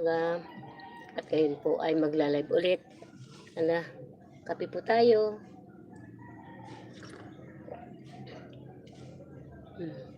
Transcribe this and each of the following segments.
umaga at ngayon po ay magla-live ulit. Hala, kape po tayo. Hmm.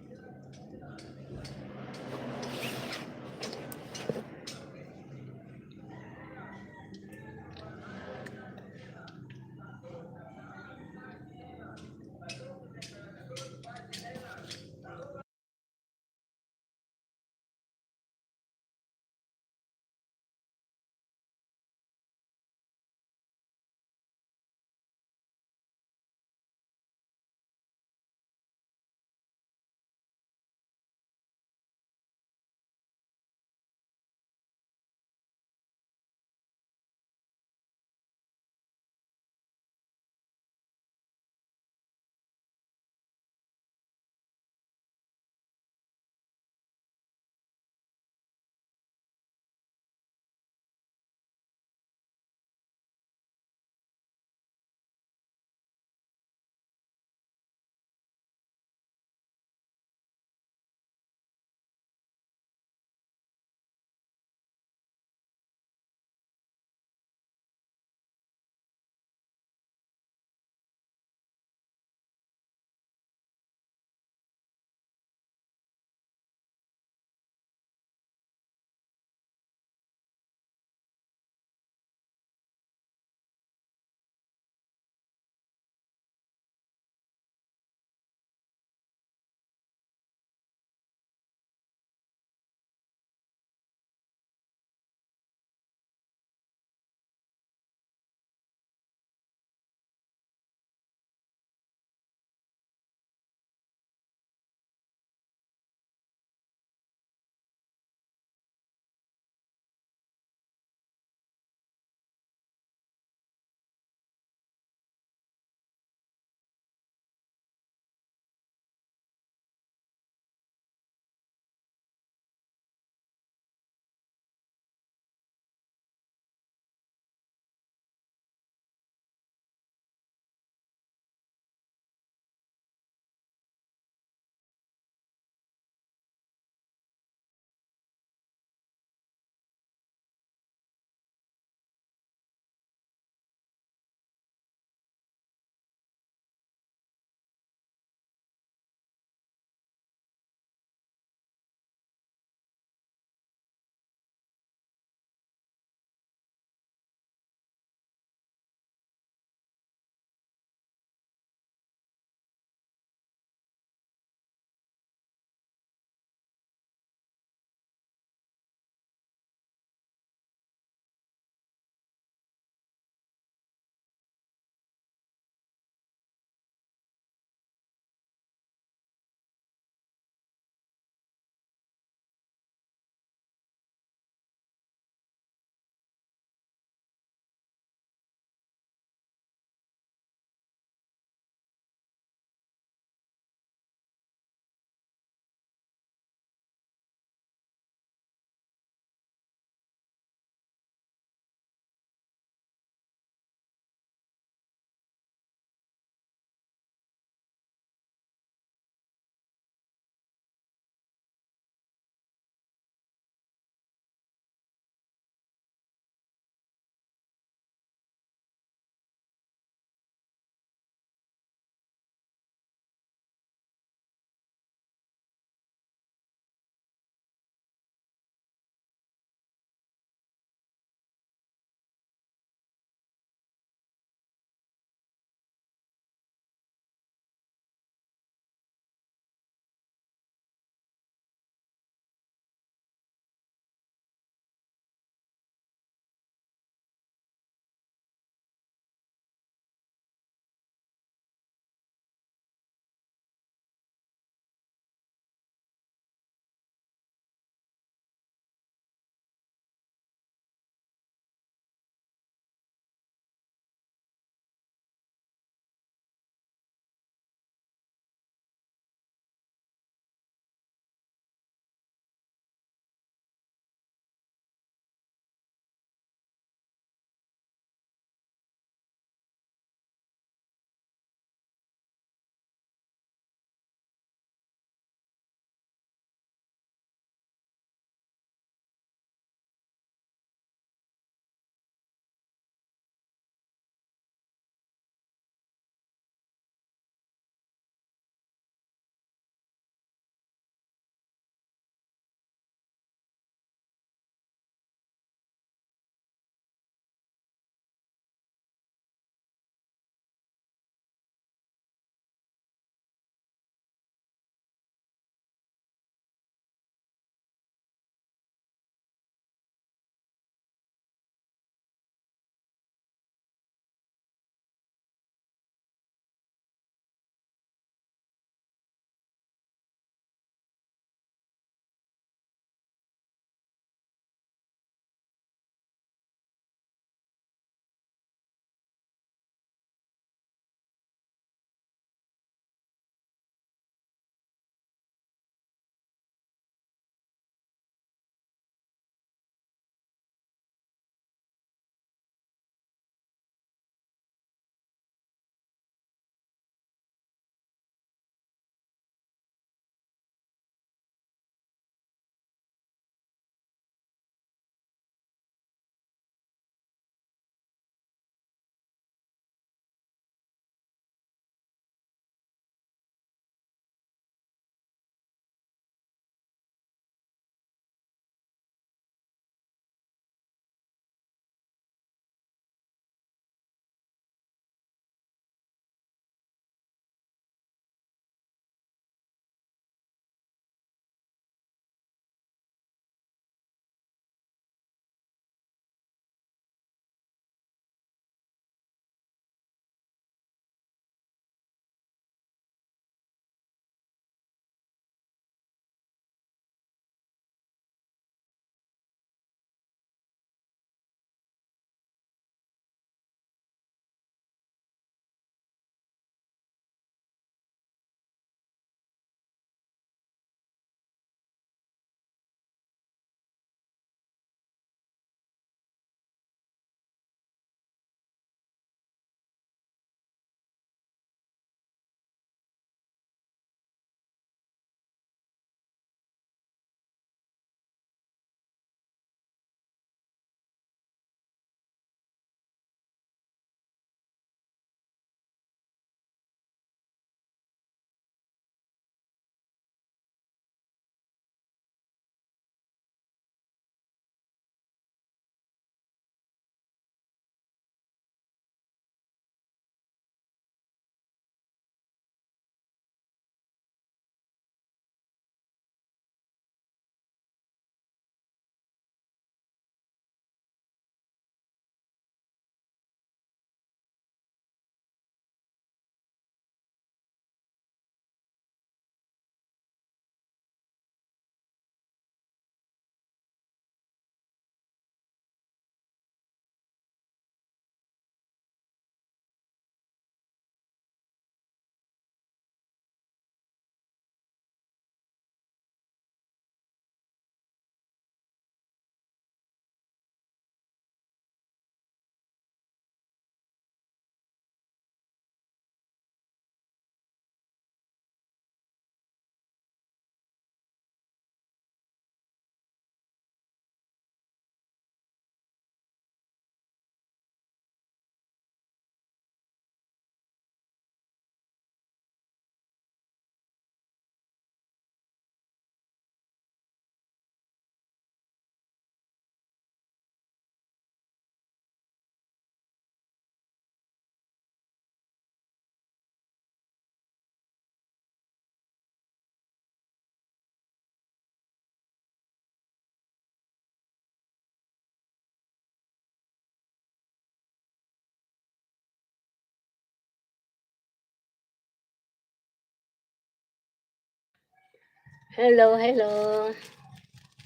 Hello, hello.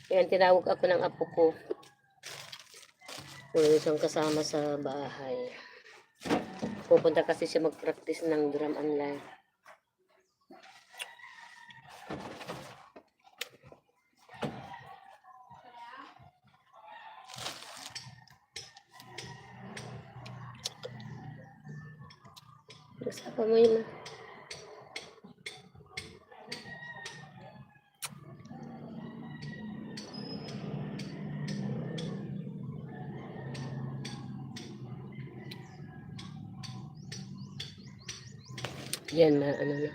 Ayan, tinawag ako ng apo ko. Wala siyang kasama sa bahay. Pupunta kasi siya mag-practice ng drum online. Nasapa mo yun. Yan, ano na.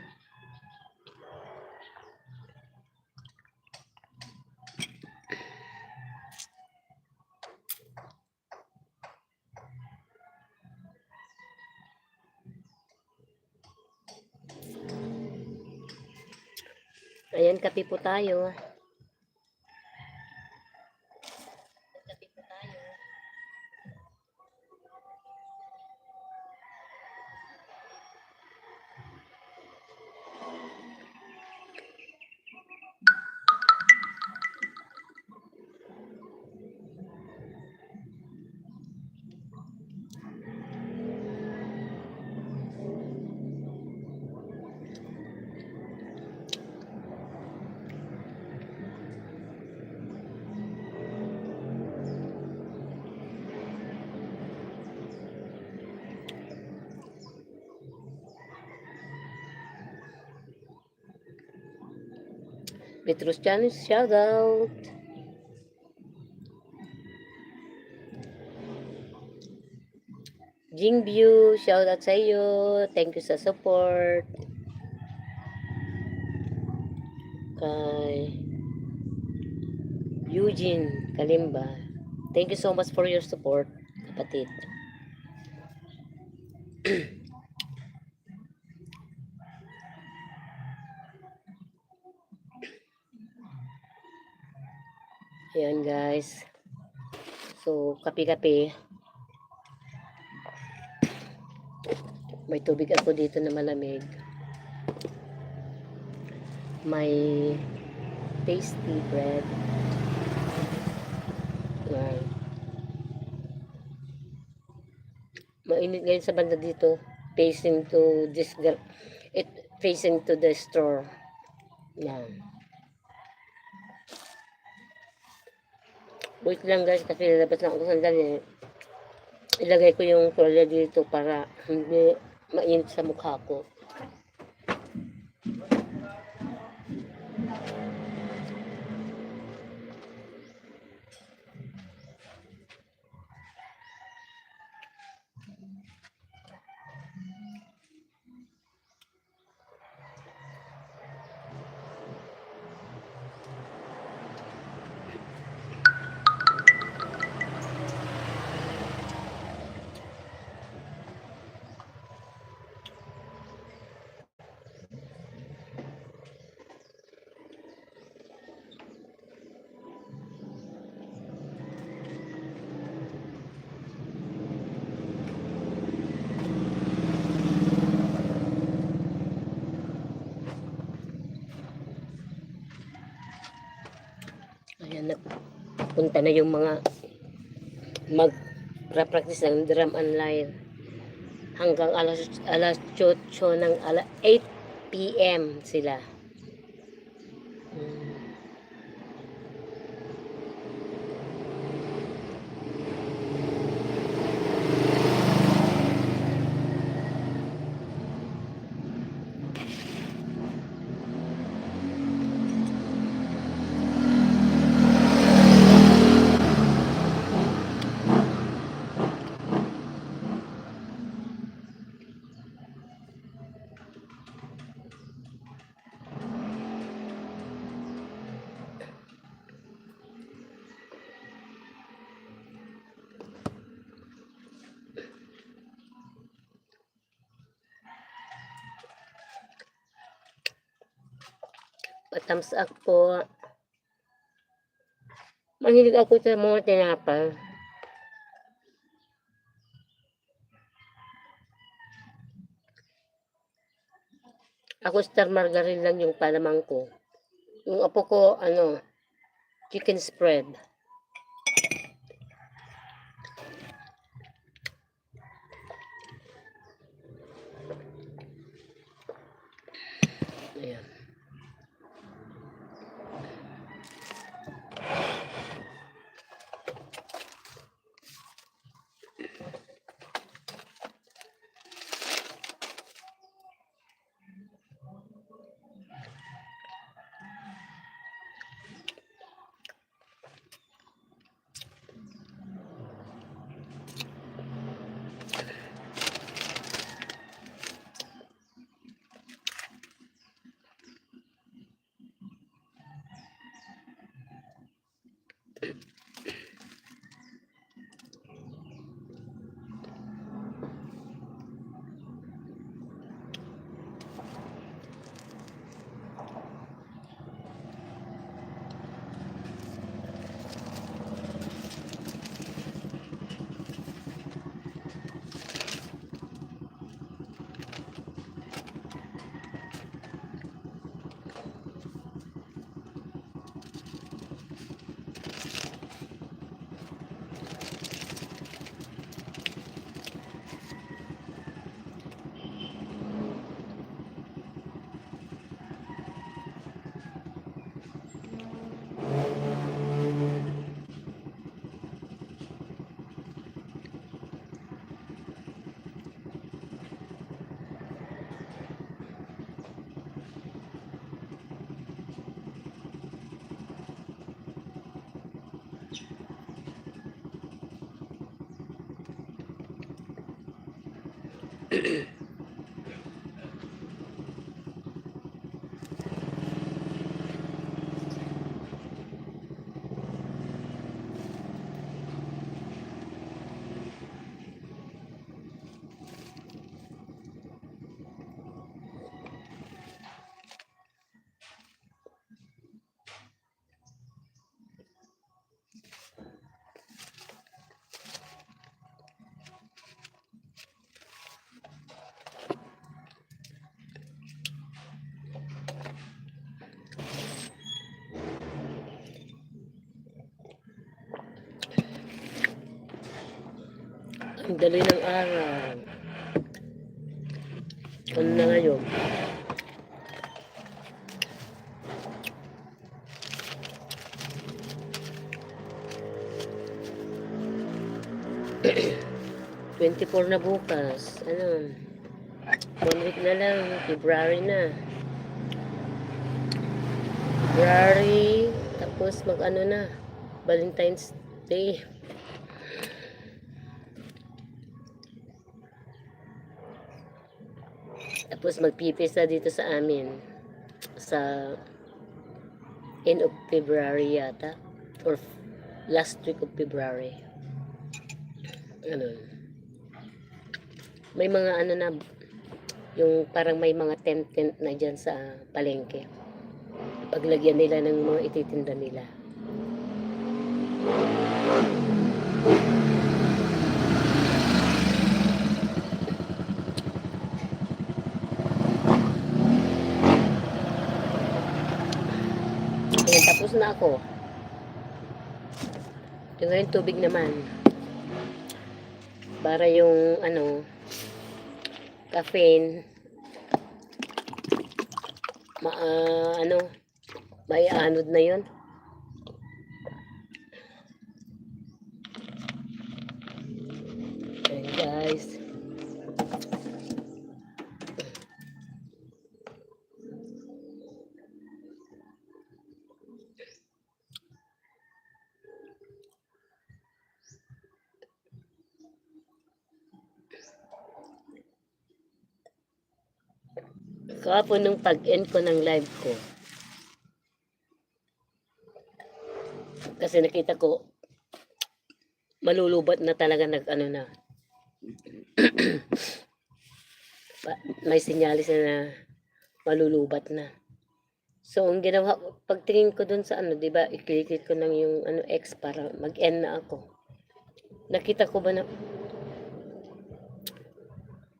Ayan, kape po tayo. Petrus Channel, shout out. Jingview, shout out sa iyo. Thank you sa support. Kay Eugene Kalimba. Thank you so much for your support, kapatid. Ayan guys. So, kape-kape. May tubig ako dito na malamig. May tasty bread. Wow. Mainit ngayon sa banda dito. Facing to this, facing to the store. Yan. Wait lang guys, kasi lalabas lang ako sandali. Ilagay ko yung tuwalya dito para hindi mainit sa mukha ko. Ayan, punta na yung mga mag-practice ng drum online hanggang alas 8 ng 8 p.m. sila. Thumbs up po. Mahilig ako sa mga tinapay. Ako star margarine lang yung palamang ko. Yung apo ko, chicken spread. Ayan. Ang dali ng araw. Ano na ngayon? ₱24 na bukas. 1 week na lang. February na. February, tapos na, Valentine's Day. Tapos magpipis na dito sa amin. Sa end of February yata. Or last week of February. May mga na, yung parang may mga tent na dyan sa palengke. Paglagyan nila ng mga ititinda nila. Ayan, tapos na ako. Ito ngayon, tubig naman. Para yung, caffeine, may anod na yun. Ayan, guys. Kahapon nung pag-end ko ng live ko, kasi nakita ko, malulubat na talaga may sinyalis na malulubat na. So, ang ginawa ko, pagtingin ko dun sa di ba, i-click ko ng yung X para mag-end na ako. Nakita ko ba na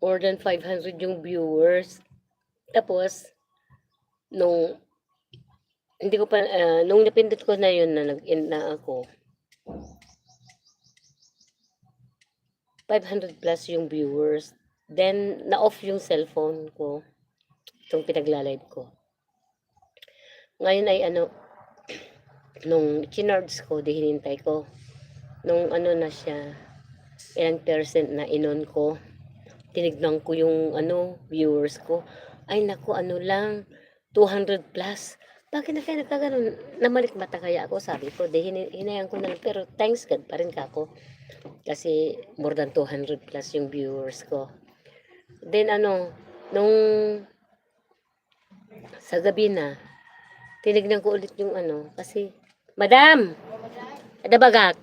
more than 500 yung viewers. Tapos, nung hindi ko pa, nung napindot ko na yun na nag-end na ako, 500 plus yung viewers. Then, na-off yung cellphone ko, itong pinagla-live ko. Ngayon ay ano, nung chinards ko, di hinintay ko. Nung ano na siya, ilang percent na inon ko, tinignan ko yung ano, viewers ko. Ay naku, ano lang, 200 plus. Bakit na kaya nagkaganon? Namalik mata kaya ako, sabi ko, di hinayan ko na lang. Pero thanks God pa rin kako. Kasi more than 200 plus yung viewers ko. Then ano, nung sa gabi na, tinignan ko ulit yung ano, kasi, Madam! Ada bagak?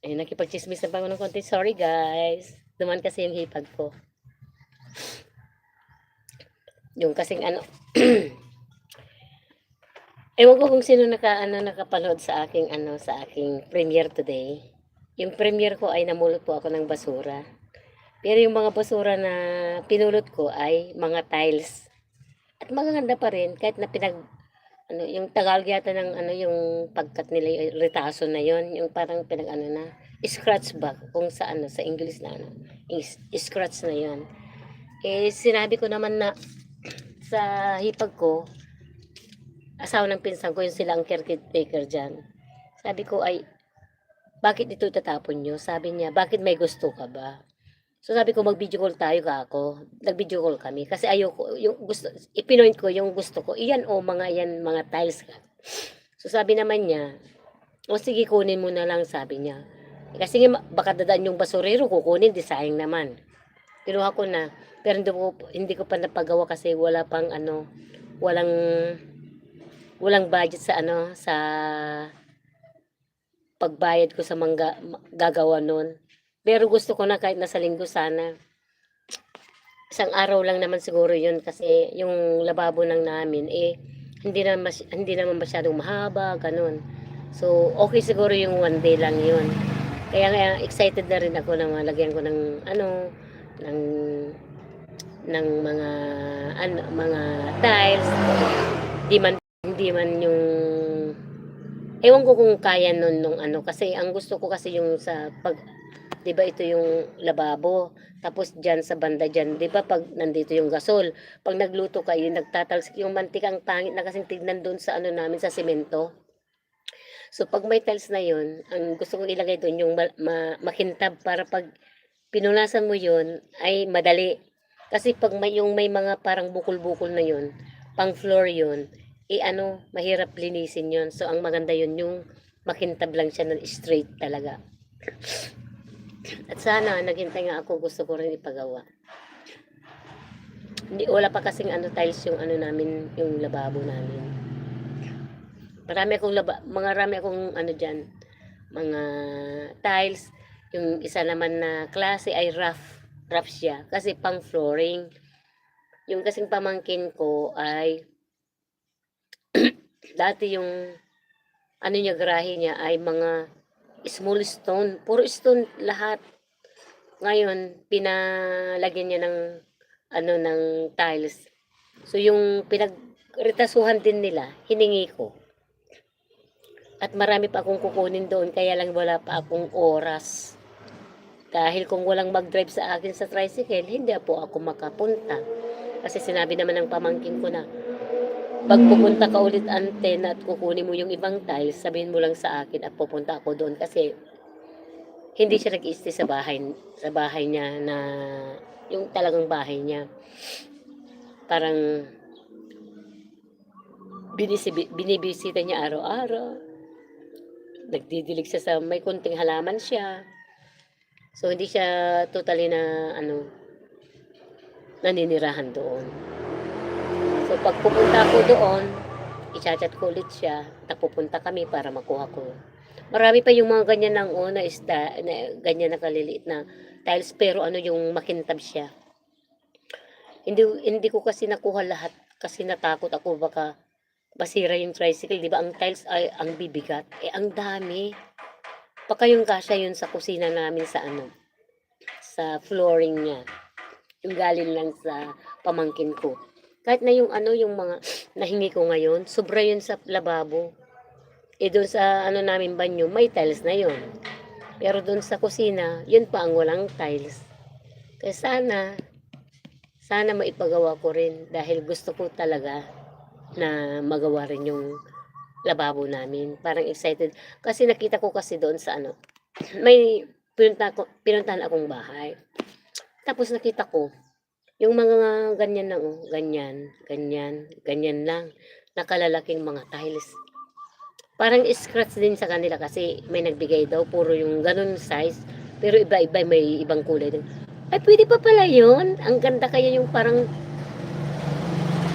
Eh, nakipagchismis na pa ako ng konti. Sorry guys. Duman kasi yung hipag ko. Yung kasing ano, ewan ko kung sino nakapanood sa aking sa aking premiere today. Yung premiere ko ay namulot po ako ng basura. Pero yung mga basura na pinulot ko ay mga tiles. At magaganda pa rin kahit na yung Tagalog yata ng yung pagkat nila yung retaso na yon, yung parang na scratch back kung sa sa English na scratch na yon. Eh sinabi ko naman na sa hipag ko, asawa ng pinsan ko, yung silang caretaker dyan. Sabi ko ay, bakit ito tatapon nyo? Sabi niya, bakit may gusto ka ba? So sabi ko, mag-video call tayo ka ako. Nag-video call kami. Kasi ayoko, yung gusto, ipinoint ko yung gusto ko. Iyan mga tiles ka. So sabi naman niya, o sige, kunin mo na lang, sabi niya. Kasi nga, baka dadaan yung basurero, kukunin, di sayang naman. Kinuha ko na. Pero hindi ko pa napagawa kasi wala pang walang walang budget sa sa pagbayad ko sa mga gagawa nun. Pero gusto ko na kahit nasa linggo sana. Isang araw lang naman siguro yun kasi yung lababo ng namin hindi naman masyadong mahaba, ganun. So, okay siguro yung one day lang yun. Kaya excited na rin ako na malagyan ko ng ng mga mga tiles. Hindi man yung ewan ko kung kaya nun nung kasi ang gusto ko kasi yung sa 'di ba ito yung lababo, tapos diyan sa banda diyan, 'di ba pag nandito yung gasol, pag nagluto kayo nagtatalsik yung mantika, ang pangit na kasing tignan doon sa namin sa semento. So pag may tiles na yun, ang gusto kong ilagay doon yung makintab para pag pinunasan mo yun ay madali. Kasi pag may mga parang bukol-bukol na yun, pang floor yun, mahirap linisin yun. So ang maganda yun yung makintab lang siya na straight talaga. At sana naghintay nga ako, gusto ko rin ipagawa. Wala pa kasing tiles yung namin, yung lababo namin. Marami akong mga diyan, mga tiles. Yung isa naman na klase ay rough siya kasi pang flooring. Yung kasing pamangkin ko ay dati yung ano niya, garahe niya ay mga small stone, puro stone lahat. Ngayon, pinalagyan niya ng ano, ng tiles. So, yung pinagretasuhan din nila, hiningi ko. At marami pa akong kukunin doon, kaya lang wala pa akong oras. Dahil kung walang mag-drive sa akin sa tricycle, hindi po ako makapunta. Kasi sinabi naman ng pamangkin ko na, pag pupunta ka ulit anten at kukunin mo yung ibang tiles, sabihin mo lang sa akin at pupunta ako doon kasi hindi siya nag-stay sa bahay niya na yung talagang bahay niya. Parang binibisita niya araw-araw. Nagdidilig siya sa may konting halaman siya. So hindi siya totally na ano naninirahan doon. So pag pupunta ako doon, i-chat ko ulit siya, pupunta kami para makuha ko. Marami pa yung mga ganyan ng una na ganyan na kaliliit na tiles pero ano yung makintab siya. Hindi ko kasi nakuha lahat kasi natakot ako baka basira yung tricycle, 'di ba? Ang tiles ay ang bibigat. Eh ang dami. Baka yung kasya yun sa kusina namin sa ano, sa flooring niya. Yung galing lang sa pamangkin ko. Kahit na yung ano, yung mga nahingi ko ngayon, sobra yun sa lababo. Eh doon sa ano namin banyo, may tiles na yun. Pero doon sa kusina, yun pa ang walang tiles. Kaya sana maipagawa ko rin dahil gusto ko talaga na magawa rin yung lababo namin. Parang excited. Kasi nakita ko kasi doon sa ano, may pinuntahan akong bahay. Tapos nakita ko, yung mga ganyan na oh, ganyan lang. Nakalalaking mga tiles. Parang scratch din sa kanila kasi may nagbigay daw, puro yung ganun size. Pero iba-iba, may ibang kulay din. Ay, pwede pa pala yun. Ang ganda kaya yung parang,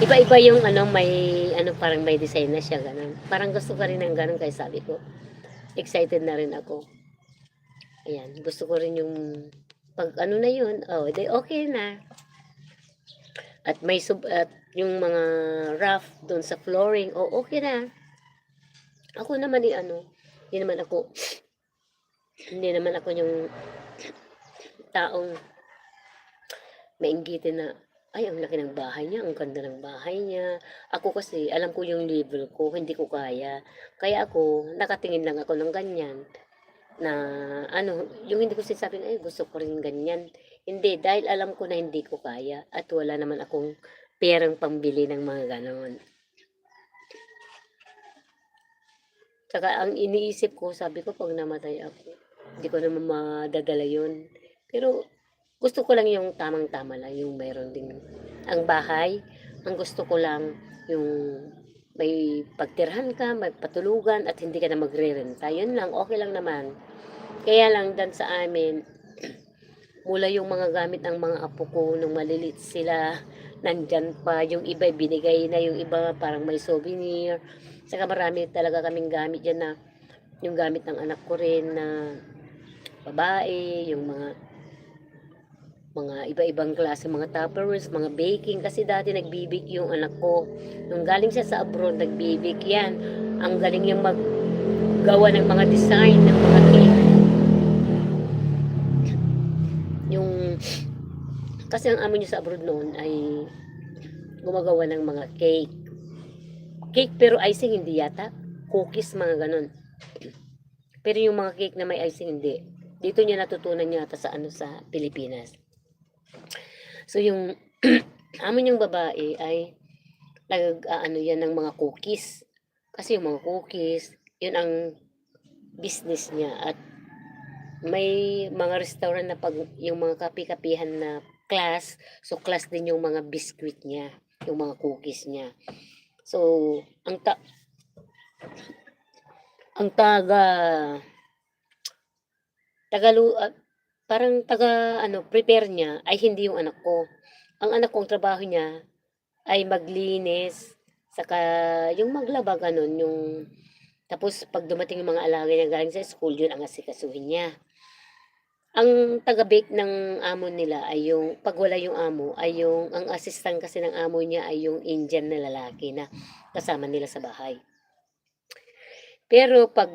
iba-iba yung ano, may, ano, parang may design na siya, ganun. Parang gusto ka rin ng ganun, kaya sabi ko, excited na rin ako. Ayan, gusto ko rin yung, pag ano na yun, oh, di okay na. At at yung mga rough doon sa flooring, oh, okay na. Ako naman ano, hindi naman ako, hindi naman ako yung taong mainggitin na, ay, ang laki ng bahay niya, ang ganda ng bahay niya. Ako kasi, alam ko yung level ko, hindi ko kaya. Kaya ako, nakatingin lang ako ng ganyan. Na, ano, yung hindi ko sinasabing, ay, gusto ko rin ganyan. Hindi, dahil alam ko na hindi ko kaya. At wala naman akong perang pambili ng mga ganon. Tsaka ang iniisip ko, sabi ko pag namatay ako, hindi ko naman madadala yun. Pero gusto ko lang yung tamang-tama lang, yung mayroon ding ang bahay. Ang gusto ko lang yung may pagtirhan ka, may patulugan at hindi ka na magre-renta. Yun lang, okay lang naman. Kaya lang dan sa amin, mula yung mga gamit ng mga apo ko nung malilit sila, nandyan pa, yung iba binigay na, yung iba parang may souvenir. Saka marami talaga kaming gamit dyan na, yung gamit ng anak ko rin na babae, yung mga iba-ibang klase, mga tupperwares, mga baking. Kasi dati nagbibig yung anak ko. Nung galing siya sa abroad, nagbibig yan. Ang galing yung maggawa ng mga design, ng mga cake. Yung, kasi ang amo niya sa abroad noon ay gumagawa ng mga cake. Cake pero icing hindi yata. Cookies, mga ganun. Pero yung mga cake na may icing hindi. Dito niya natutunan yata sa ano sa Pilipinas. So yung amo niyang babae ay ano yan ng mga cookies. Kasi yung mga cookies, yun ang business niya. At may mga restaurant na pag yung mga kapi-kapihan na class, so class din yung mga biscuit niya, yung mga cookies niya. So, ang ang parang taga ano, prepare niya ay hindi yung anak ko. Ang anak ko, ang trabaho niya ay maglinis, saka yung maglaba ganun, yung tapos pag dumating yung mga alaga niya galing sa school, yun ang asikasuhin niya. Ang taga-bake ng amo nila ay yung 'pag wala yung amo ay yung ang assistant kasi ng amo niya ay yung Indian na lalaki na kasama nila sa bahay. Pero 'pag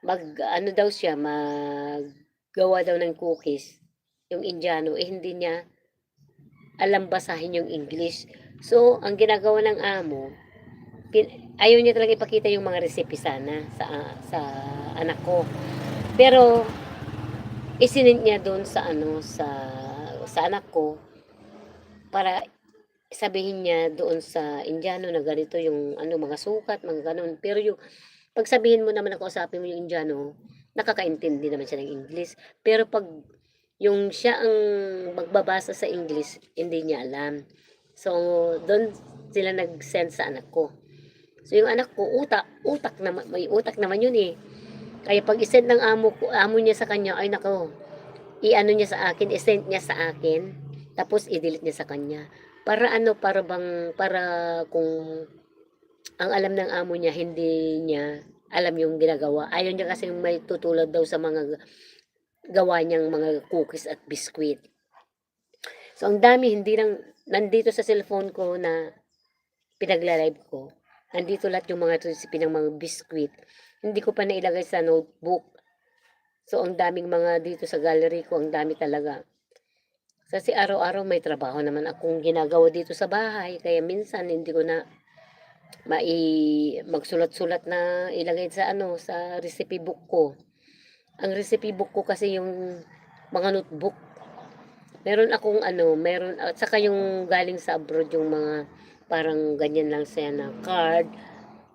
mag-ano daw siya, maggawa daw ng cookies, yung Indiano, eh, hindi niya alam basahin yung English. So, ang ginagawa ng amo, ayaw niya talaga ipakita yung mga recipe sana sa anak ko. Pero isinend niya do'n sa ano, sa anak ko para sabihin niya doon sa Indiano na ganito yung ano, mga sukat, mga gano'n. Pero yung 'pag sabihin mo naman na kausapin mo yung Indiano, nakakaintindi naman siya ng English. Pero 'pag yung siya ang magbabasa sa English, hindi niya alam. So, do'n sila nag-send sa anak ko. So, yung anak ko utak naman may utak naman yun, eh. Kaya 'pag i-send ng amo niya sa kanya, ay naku, i-ano niya sa akin, i-send niya sa akin, tapos i-delete niya sa kanya. Para ano, para kung ang alam ng amo niya hindi niya alam yung ginagawa. Ayaw niya kasing may tutulad daw sa mga gawa niyang mga cookies at biscuit. So, ang dami hindi lang nandito sa cellphone ko na pinagla-live ko, nandito lahat yung mga recipe ng mga biscuit. Hindi ko pa nailagay sa notebook. So, ang daming mga dito sa gallery ko, ang dami talaga. Kasi araw-araw may trabaho naman akong ginagawa dito sa bahay, kaya minsan hindi ko na magsulat-sulat na ilagay sa ano, sa recipe book ko. Ang recipe book ko kasi yung mga notebook. Meron akong ano, meron at saka yung galing sa abroad yung mga parang ganyan lang siya na card.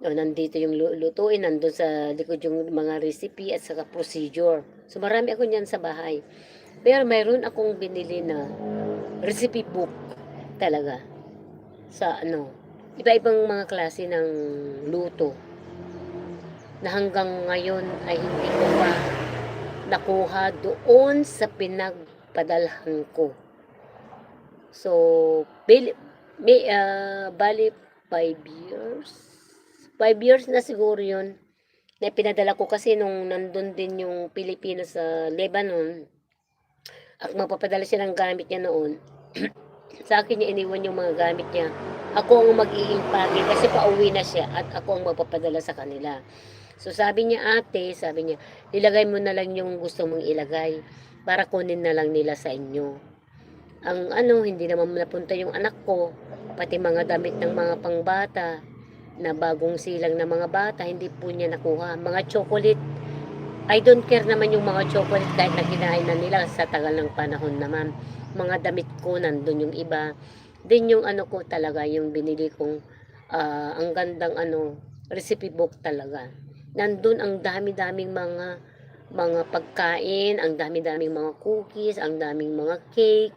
O, nandito yung lutuin, nandun sa likod yung mga recipe at saka procedure. So marami ako niyan sa bahay. Pero mayroon akong binili na recipe book talaga sa ano, iba-ibang mga klase ng luto na hanggang ngayon ay hindi ko pa nakuha doon sa pinagpadalhan ko. So, bali 5 years. 5 years na siguro yun na pinadala ko kasi nung nandun din yung Pilipinas sa Lebanon at magpapadala siya ng gamit niya noon. Sa akin niya iniwan yung mga gamit niya. Ako ang mag-iimpake kasi pauwi na siya at ako ang magpapadala sa kanila. So sabi niya, ate, sabi niya, ilagay mo na lang yung gusto mong ilagay para kunin na lang nila sa inyo. Ang ano, hindi naman napunta yung anak ko, pati mga damit ng mga pangbata na bagong silang na mga bata, hindi po niya nakuha. Mga chocolate, I don't care naman yung mga chocolate kahit na kinain na nila sa tagal ng panahon naman. Mga damit ko, nandun yung iba. Din yung ano ko talaga, yung binili kong ang gandang ano, recipe book talaga. Nandun ang dami-daming mga pagkain, ang dami-daming mga cookies, ang daming mga cake.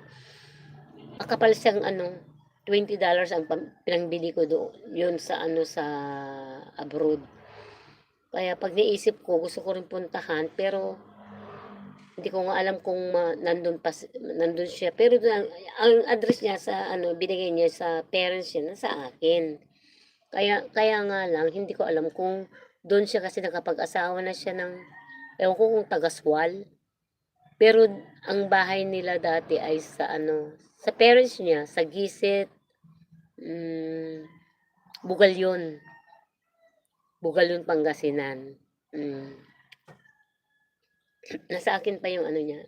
Kapal siyang ano, $20 ang pinangbili ko doon, yun sa ano sa abroad. Kaya pag naisip ko, gusto ko rin puntahan, pero hindi ko nga alam kung nandun siya. Pero ang address niya sa ano, binigay niya sa parents niya na sa akin. Kaya nga lang, hindi ko alam kung doon siya kasi nakapag-asawa na siya ng, ewan ko kung taga-Swal. Pero ang bahay nila dati ay sa ano, sa parents niya, sa Giset, Bugalyon. Bugalyon, Pangasinan. Mm. Nasa akin pa yung ano niya,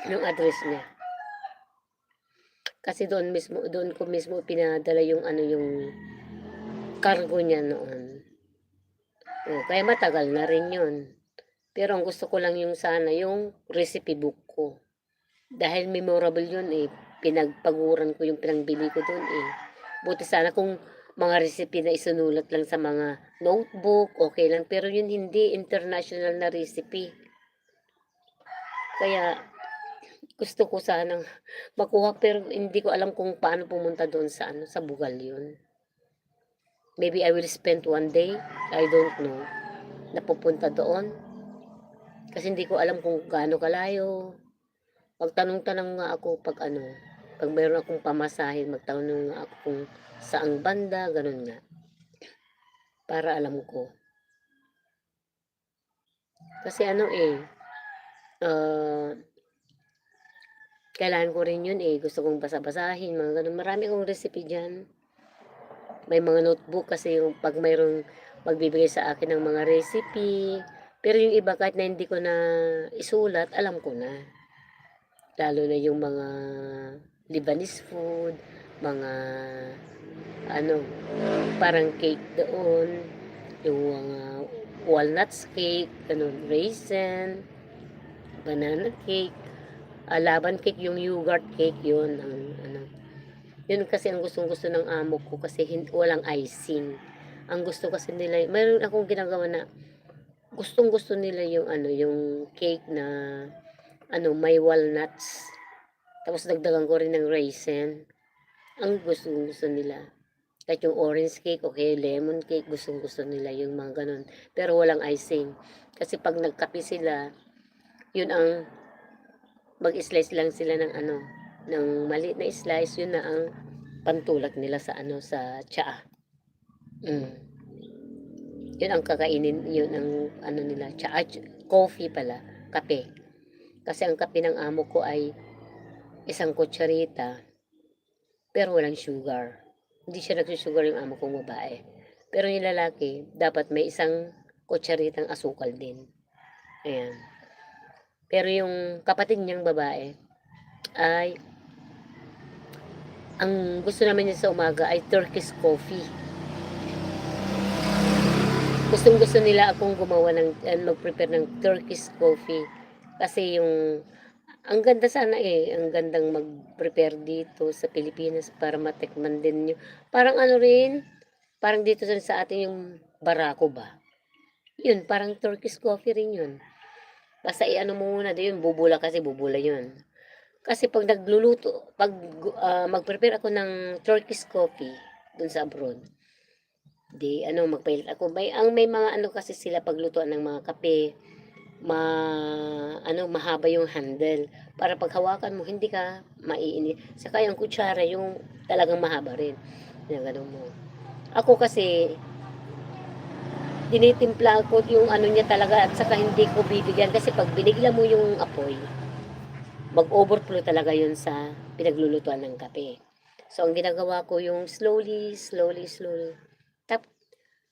yung address niya. Kasi doon ko mismo pinadala yung ano, yung cargo niya noon. Oh, kaya matagal na rin yun. Pero ang gusto ko lang yung sana, yung recipe book ko. Dahil memorable yun eh. Pinagpaguran ko yung pinangbili ko doon eh. Buti sana kung mga recipe na isunulat lang sa mga notebook, okay lang. Pero yun hindi international na recipe. Kaya gusto ko sanang makuha pero hindi ko alam kung paano pumunta doon sa ano, sa Bugal yun. Maybe I will spend one day, I don't know, na pupunta doon. Kasi hindi ko alam kung gaano kalayo. Magtanong-tanong nga ako pag ano, pag mayroon akong pamasahin, magtanong nga ako kung saang banda, ganun nga. Para alam ko. Kasi ano eh, ah, kailangan ko rin yun, gusto kong basa-basahin, mga gano'n. Marami akong recipe diyan. May mga notebook kasi yung 'pag mayroong magbibigay sa akin ng mga recipe, pero yung iba kahit na hindi ko na isulat, alam ko na. Lalo na yung mga Lebanese food, mga ano, parang cake doon, yung mga walnuts cake, gano'n, raisin, banana cake, laban cake, yung yogurt cake, yun ang ano. Yun kasi ang gustong-gusto ng amo ko kasi walang icing. Ang gusto kasi nila, mayroon akong ginagawa na gustong-gusto nila yung ano, yung cake na ano, may walnuts. Tapos dagdagan ko rin ng raisin. Ang gustong-gusto nila. Kahit yung orange cake, okay, lemon cake, gustong-gusto nila yung mga ganun. Pero walang icing. Kasi pag nagkape sila, yun ang mag-slice lang sila ng ano, ng maliit na slice, yun na ang pantulak nila sa ano, sa tsaa. Mm. Yun ang kakainin, yun ang ano nila, tsaa, coffee pala, kape. Kasi ang kape ng amo ko ay isang kutsarita, pero walang sugar. Hindi siya nagsusugar yung amo kong babae. Pero yung lalaki, dapat may isang kutsaritang asukal din. Ayan. Pero yung kapatid niyang babae ay ang gusto naman niya sa umaga ay Turkish coffee. Gustong-gusto nila akong gumawa ng mag-prepare ng Turkish coffee. Kasi yung ang ganda sana ang gandang mag-prepare dito sa Pilipinas para matikman din niyo. Parang ano rin, parang dito sa atin yung barako ba? Yun, parang Turkish coffee rin yun. Basta i-ano mo muna din yun, bubula kasi bubula yun. Kasi pag nagluluto, pag mag-prepare ako ng Turkish coffee dun sa abroad, di ano, magpailit ako. May mga ano kasi sila paglutuan ng mga kape, mahaba yung handle. Para pag hawakan mo, hindi ka maiinit. Saka yung kutsara, yung talagang mahaba rin. Yung ganun mo. Ako kasi, tinitimpla ko yung ano niya talaga at saka hindi ko bibigyan kasi pag binigla mo yung apoy, mag-overflow talaga yun sa pinaglulutuan ng kape. So, ang ginagawa ko yung slowly, slowly, slowly.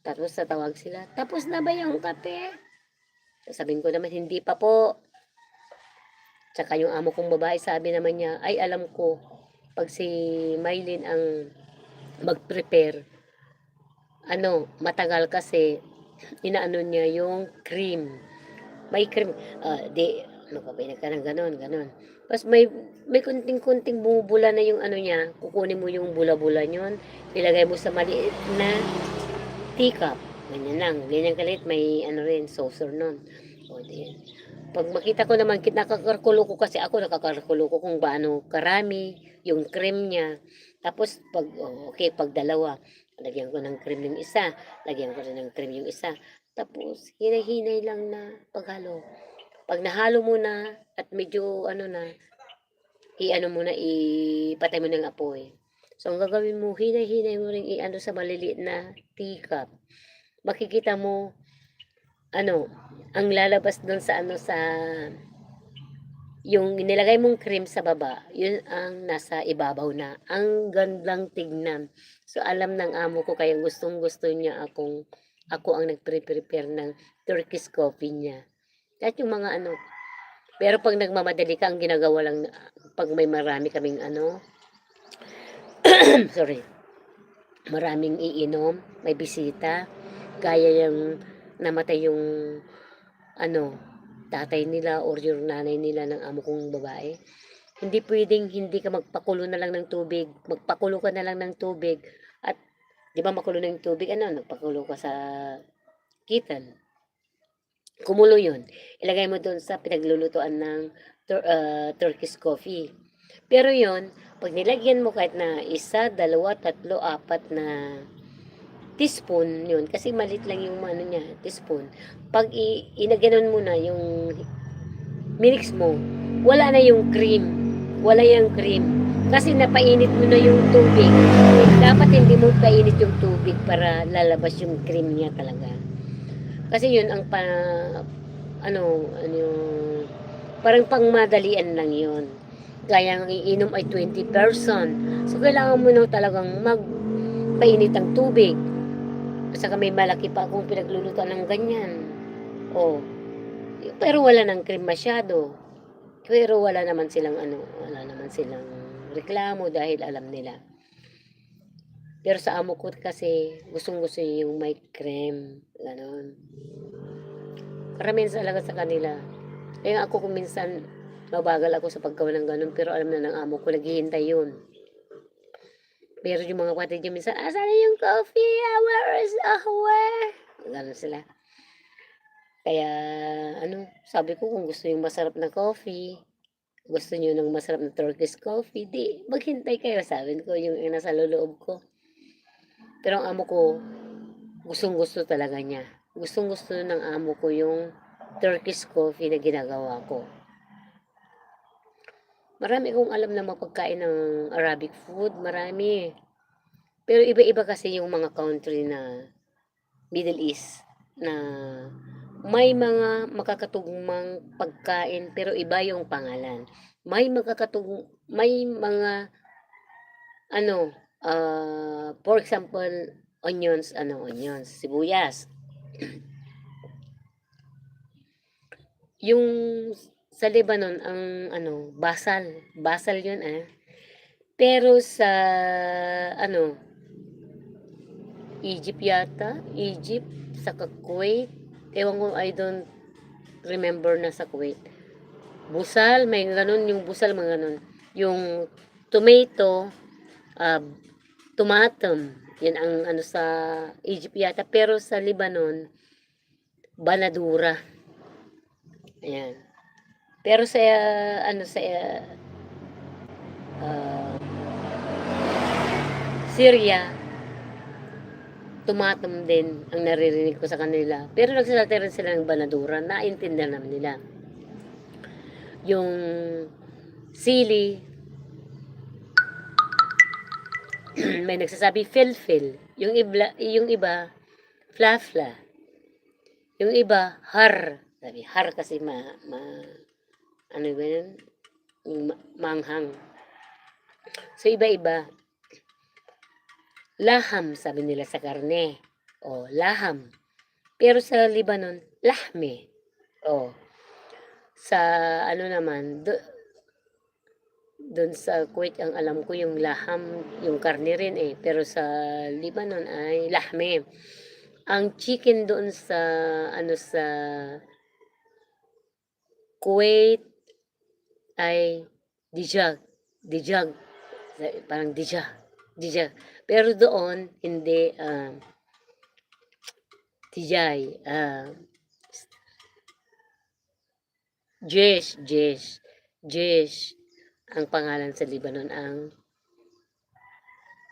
Tapos tatawag sila, tapos na ba yung kape? Sasabihin ko naman, hindi pa po. Tsaka yung amo kong babae, sabi naman niya, ay alam ko, pag si Mylene ang mag-prepare, matagal kasi, inaano niya yung cream. May cream, magpapainan ka ng ganon, ganon. Tapos may kunting-kunting bumubula na yung ano niya, kukunin mo yung bula-bula niyon, ilagay mo sa maliit na teacup. Ganyan lang, ganyan kalit, may ano rin, saucer nun. O, di. Pag makita ko naman, nakakarkulo ko kasi ako, nakakarkulo ko kung paano karami, yung cream niya. Tapos, okay, pag dalawa, lagyan ko ng cream yung isa, lagyan ko rin ng cream yung isa. Tapos, hinay-hinay lang na paghalo. Pag nahalo mo na, at medyo, ipatay mo ng apoy. So, ang gagawin mo, hinay-hinay mo rin sa maliliit na teacup. Makikita mo, ang lalabas doon sa yung nilagay mong cream sa baba, yun ang nasa ibabaw na. Ang gandang tignan. So, alam ng amo ko, kaya gustong-gusto niya ako ang nagpre-prepare ng Turkish coffee niya. Kahit yung mga pero pag nagmamadali ka, ang ginagawa lang, pag may marami kaming sorry, maraming iinom, may bisita, gaya yung namatay yung tatay nila or yung nanay nila ng amo kong babae. Hindi pwedeng hindi ka magpakulo na lang ng tubig. Magpakulo ka na lang ng tubig. At, di ba makulo na yung tubig, nagpakulo ka sa kitan. Kumulo yun. Ilagay mo doon sa pinaglulutuan ng Turkish coffee. Pero yun, pag nilagyan mo kahit na isa, dalawa, tatlo, apat na teaspoon yun, kasi malit lang yung niya, teaspoon. Pag inaganon mo na yung minix mo, wala na yung cream. Wala yung cream. Kasi napainit mo na yung tubig. Dapat hindi mo painit yung tubig para lalabas yung cream niya talaga. Kasi yun ang Parang pangmadalian lang yun. Gaya ng iinom ay 20 person. So, kailangan mo na talagang magpainit ng tubig. At saka may malaki pa akong pinaglulutuan ng ganyan. Oh, pero wala ng cream masyado. Pero wala naman silang wala naman silang reklamo dahil alam nila. Pero sa amo ko kasi, gustong-gusto niya yung may cream, gano'n. Karamihan talaga sa kanila. Kaya ako kung minsan, mabagal ako sa paggawa ng gano'n, pero alam na ng amo ko, naghihintay yun. Pero yung mga kapatid niya minsan, asan na yung coffee? Where is where? Gano'n sila. Kaya, sabi ko kung gusto yung masarap na coffee, gusto niyo ng masarap na Turkish coffee, di maghintay kayo, sabi ko yung nasa loob ko. Pero ang amo ko, gustong-gusto talaga niya. Gustong-gusto ng amo ko yung Turkish coffee na ginagawa ko. Marami akong alam na mapagkain ng Arabic food, marami. Pero iba-iba kasi yung mga country na Middle East na may mga makakatugmang pagkain pero iba yung pangalan. May mga for example, onions, sibuyas. Yung sa Lebanon ang basal yun Pero sa Egypt yata, saka Kuwait, ewan ko, I don't remember na sa Kuwait. Busal, may ganun, yung busal, mga ganun. Yung tomato, tomatum, yan ang sa Egypt yata. Pero sa Lebanon, banadura. Ayan. Pero sa Syria, tumatam din ang naririnig ko sa kanila. Pero nagsasalita rin sila ng banadura, naintindihan naman nila. Yung sili, may nagsasabi filfil. Yung iba, flafla. Yung iba, har. Sabi, har kasi ano ba yun? Manghang. So, iba-iba. Laham, sabi nila sa karne. Laham. Pero sa Lebanon, lahme. Sa naman, doon sa Kuwait, ang alam ko yung laham, yung karne rin Pero sa Lebanon ay lahme. Ang chicken doon sa sa Kuwait ay dijag. Parang dijag. Pero doon hindi tijay. Jesh. Ang pangalan sa Lebanon ang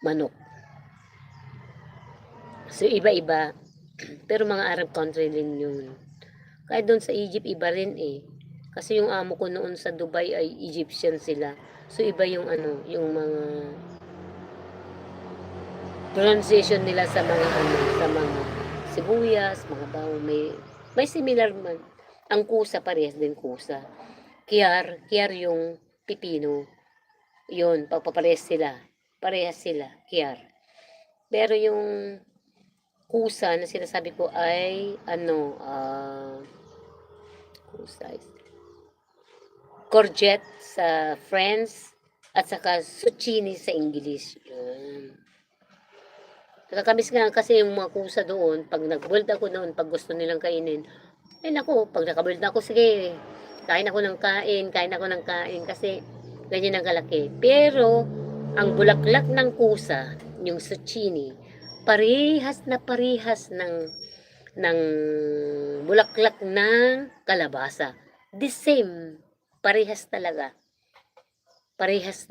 manok. So iba-iba. Pero mga Arab country din yun. Kahit doon sa Egypt, iba rin Kasi yung amo ko noon sa Dubai ay Egyptian sila. So iba yung yung mga pronunciation nila sa mga sa mga sibuyas, mga bawang, may similar man. Ang kusa parehas din kusa. Kiyar yung pipino. Yun, parehas sila, kiyar. Pero yung kusa na sinasabi ko ay courgette sa French at saka zucchini sa English. Yun. Nakakamiss nga kasi yung mga kusa doon, pag nag-boiled ako noon, pag gusto nilang kainin, naku, pag nakaboiled na ako, sige, kain ako ng kain, kasi ganyan ang kalaki. Pero, ang bulaklak ng kusa, yung zucchini, parehas ng bulaklak ng kalabasa. The same, parehas talaga. Parehas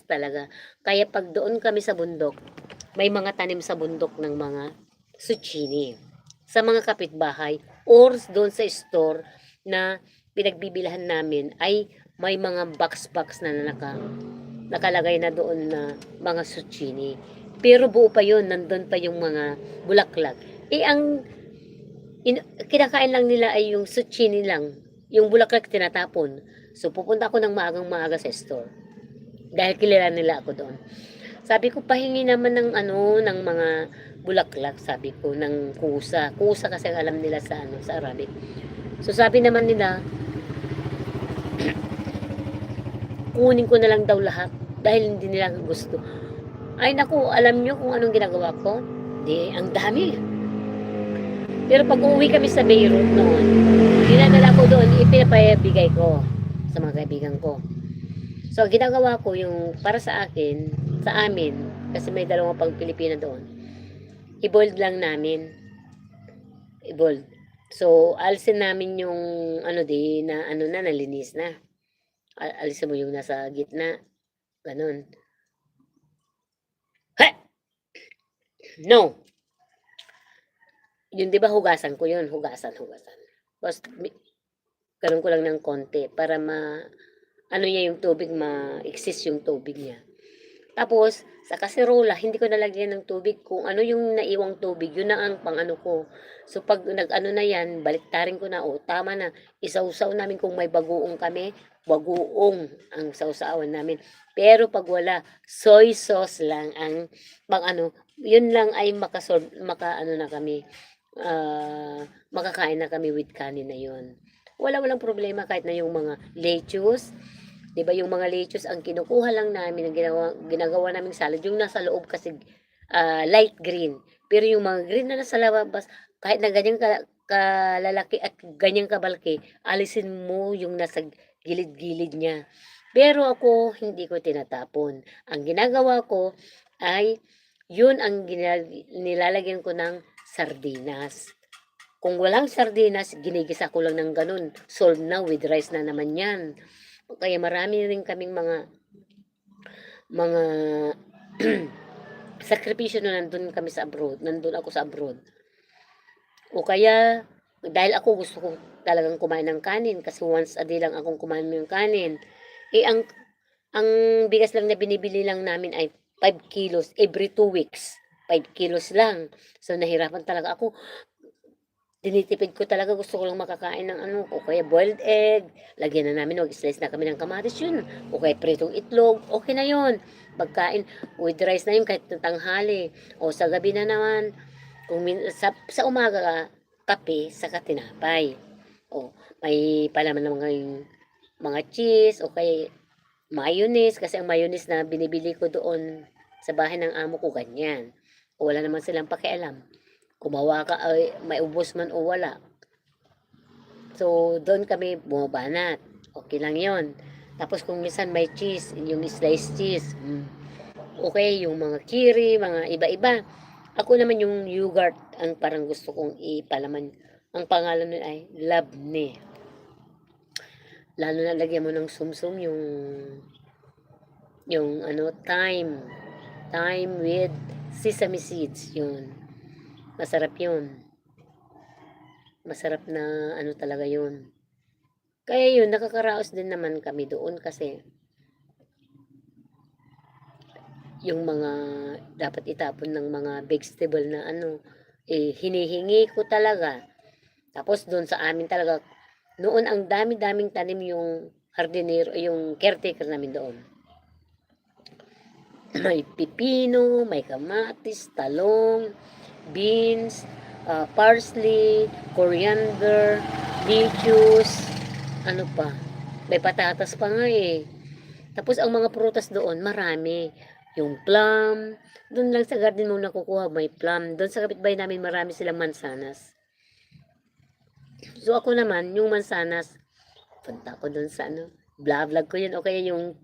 talaga. Kaya pag doon kami sa bundok, may mga tanim sa bundok ng mga zucchini. Sa mga kapitbahay or doon sa store na pinagbibilhan namin ay may mga box na nakalagay na doon na mga zucchini. Pero buo pa yun, nandun pa yung mga bulaklak. Ang kinakain lang nila ay yung zucchini lang. yung bulaklak tinatapon. So, pupunta ako ng maagang maaga sa store. Dahil kilala nila ako doon. Sabi ko, pahingi naman ng ano, ng mga bulaklak, sabi ko, ng kusa. Kusa kasi alam nila sa ano, sa Arabic. So, sabi naman nila, kunin ko na lang daw lahat dahil hindi nila gusto. Ay naku, alam nyo kung anong ginagawa ko? Di, ang dami. Pero pag uuwi kami sa Beirut noon, dinadala ko doon, ipinapabigay ko sa mga kaibigan ko. So, ginagawa ko yung para sa akin, sa amin, kasi may dalawang pang Pilipina doon, i-boiled lang namin. I-boiled. So, alisin namin yung ano di, na ano na, nalinis na. Alisin mo yung nasa gitna. Ganun. Ha! No! Yun, di ba hugasan ko yun? Hugasan. Tapos, karoon ko lang ng konti para ano niya yung tubig, ma-exist yung tubig niya. Tapos, sa kaserola, hindi ko nalagyan ng tubig. Kung ano yung naiwang tubig, yun na ang pang ano ko. So, pag nag-ano na yan, baliktarin ko na, tama na. Isawsaw namin kung may bagoong kami, bagoong ang sawsawan namin. Pero pag wala, soy sauce lang ang pang ano, yun lang ay maka ano na kami, makakain na kami with kanin na yun. Walang problema kahit na yung mga lettuce, 'di ba yung mga lettuce ang kinukuha lang namin, ang ginagawa naming salad, yung nasa loob kasi light green. Pero yung mga green na nasa labas, kahit na ganyan kalalaki at ganyan kabalaki, alisin mo yung nasa gilid-gilid niya. Pero ako, hindi ko tinatapon. Ang ginagawa ko ay, yun ang nilalagyan ko ng sardinas. Kung walang sardinas, ginigisa ko lang ng ganun. Solve na, with rice na naman yan. Kaya marami rin kaming mga sakripisyo na nandun kami sa abroad. Nandun ako sa abroad. O kaya, dahil ako gusto ko talagang kumain ng kanin kasi once a day lang akong kumain ng kanin. Ang bigas lang na binibili lang namin ay 5 kilos every 2 weeks. 5 kilos lang. So, nahirapan talaga ako. Tinitipid ko talaga, gusto ko lang makakain ng ano, o kaya boiled egg, lagyan na namin, mag-slice na kami ng kamatis yun, o kaya pritong itlog, okay na yun. Pagkain, with rice na yun kahit tanghali, o sa gabi na naman, kung sa umaga, kape, saka tinapay. O, may palaman ng mga cheese, o kaya mayonnaise, kasi ang mayonnaise na binibili ko doon sa bahay ng amo ko, ganyan. O wala naman silang pakialam. Kumawa ka ay maubos man o wala. So, doon kami bumabanat. Okay lang yon. Tapos kung minsan may cheese, yung sliced cheese, okay, yung mga kiri, mga iba-iba. Ako naman yung yogurt ang parang gusto kong ipalaman. Ang pangalan nun ay labne. Lalo na lagyan mo ng sumsum yung ano, thyme. Thyme with sesame seeds, yun. Masarap yun. Masarap na ano talaga yun. Kaya yun, nakakaraos din naman kami doon kasi yung mga dapat itapon ng mga vegetable na ano, hinihingi ko talaga. Tapos doon sa amin talaga, noon ang dami-daming tanim yung hardinero, yung caretaker namin doon. May pipino, may kamatis, talong, beans, parsley, coriander, lettuce, ano pa, may patatas pa nga eh. Tapos ang mga prutas doon, marami. Yung plum, doon lang sa garden mo nakukuha, may plum. Doon sa kapitbahay namin, marami silang mansanas. So ako naman, yung mansanas, punta ko doon sa ano, vlog ko yun. O kaya yung,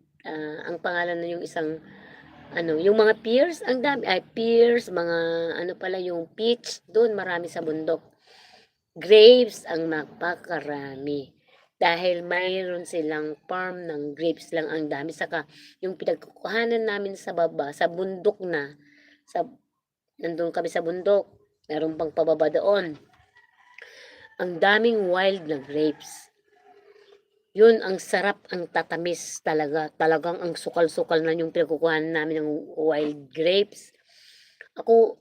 ang pangalan na yung isang, ano, yung mga pears, ang dami, ay pears, mga, ano pala, yung peach, doon marami sa bundok. Grapes, ang napakarami. Dahil mayroon silang farm ng grapes lang ang dami. Saka yung pinagkukuhanan namin sa baba, sa bundok na, sa, nandun kami sa bundok, meron pang pababa doon. Ang daming wild na grapes. Yun, ang sarap, ang tatamis talaga. Talagang ang sukal-sukal na yung pinagkukuhanan namin ng wild grapes. Ako,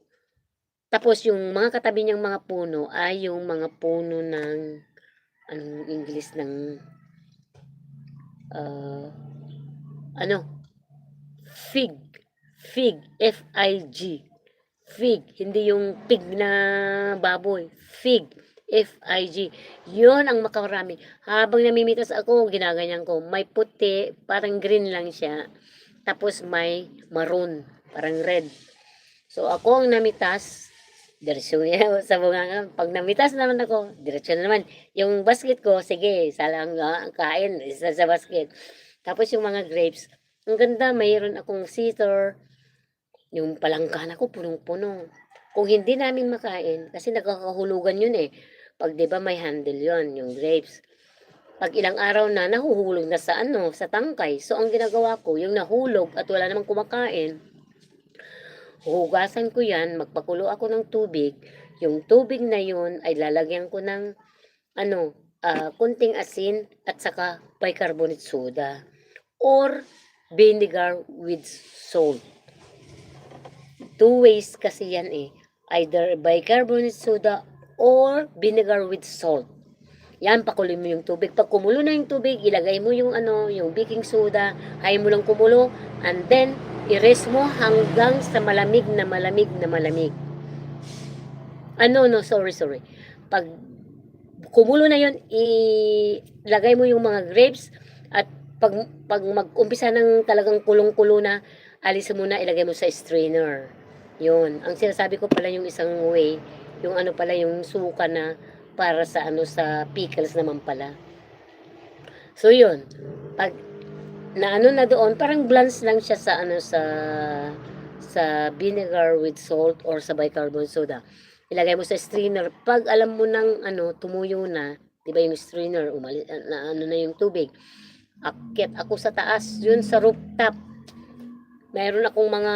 tapos yung mga katabi niyang mga puno ay yung mga puno ng anong English ng, ah, ano, fig, fig, F-I-G, fig, hindi yung pig na baboy, fig, F-I-G, yun ang makarami. Habang namimitas ako, ginaganyan ko, may puti, parang green lang siya, tapos may maroon, parang red. So, ako ang namitas, diretso niya sa bunganga. Pag namitas naman ako, diretso na naman. Yung basket ko, sige, salang kain, isa sa basket. Tapos yung mga grapes, ang ganda, mayroon akong cedar, yung palangkana ko punong-puno. Kung hindi namin makain, kasi nagkakahulugan yun eh. Pag 'di ba may handle yon yung grapes. Pag ilang araw na, nahuhulog na sa ano, sa tangkay. So, ang ginagawa ko, yung nahulog at wala namang kumakain, huhugasan ko yan, magpakulo ako ng tubig. Yung tubig na yun ay lalagyan ko ng ano, kunting asin at saka bicarbonate soda or vinegar with salt. Two ways kasi yan eh. Either bicarbonate soda or vinegar with salt. Yan, pakuloy mo yung tubig. Pag kumulo na yung tubig, ilagay mo yung ano, yung baking soda, hayin mo lang kumulo, and then i-rest mo hanggang sa malamig na malamig na malamig. No, sorry. Pag kumulo na yun, ilagay mo yung mga grapes at pag mag-umpisa ng talagang kulong-kulo na, alisin mo na, ilagay mo sa strainer. Yun. Ang sinasabi ko pala yung isang way, yung ano pala, yung suka na para sa ano, sa pickles naman pala. So yun, pag na ano na doon, parang blends lang siya sa ano, sa vinegar with salt or sa bicarbonate soda. Ilagay mo sa strainer. Pag alam mo nang ano, tumuyo na, 'di ba yung strainer, na ano na yung tubig. Akyat ako sa taas, yun sa rooftop. Mayroon akong mga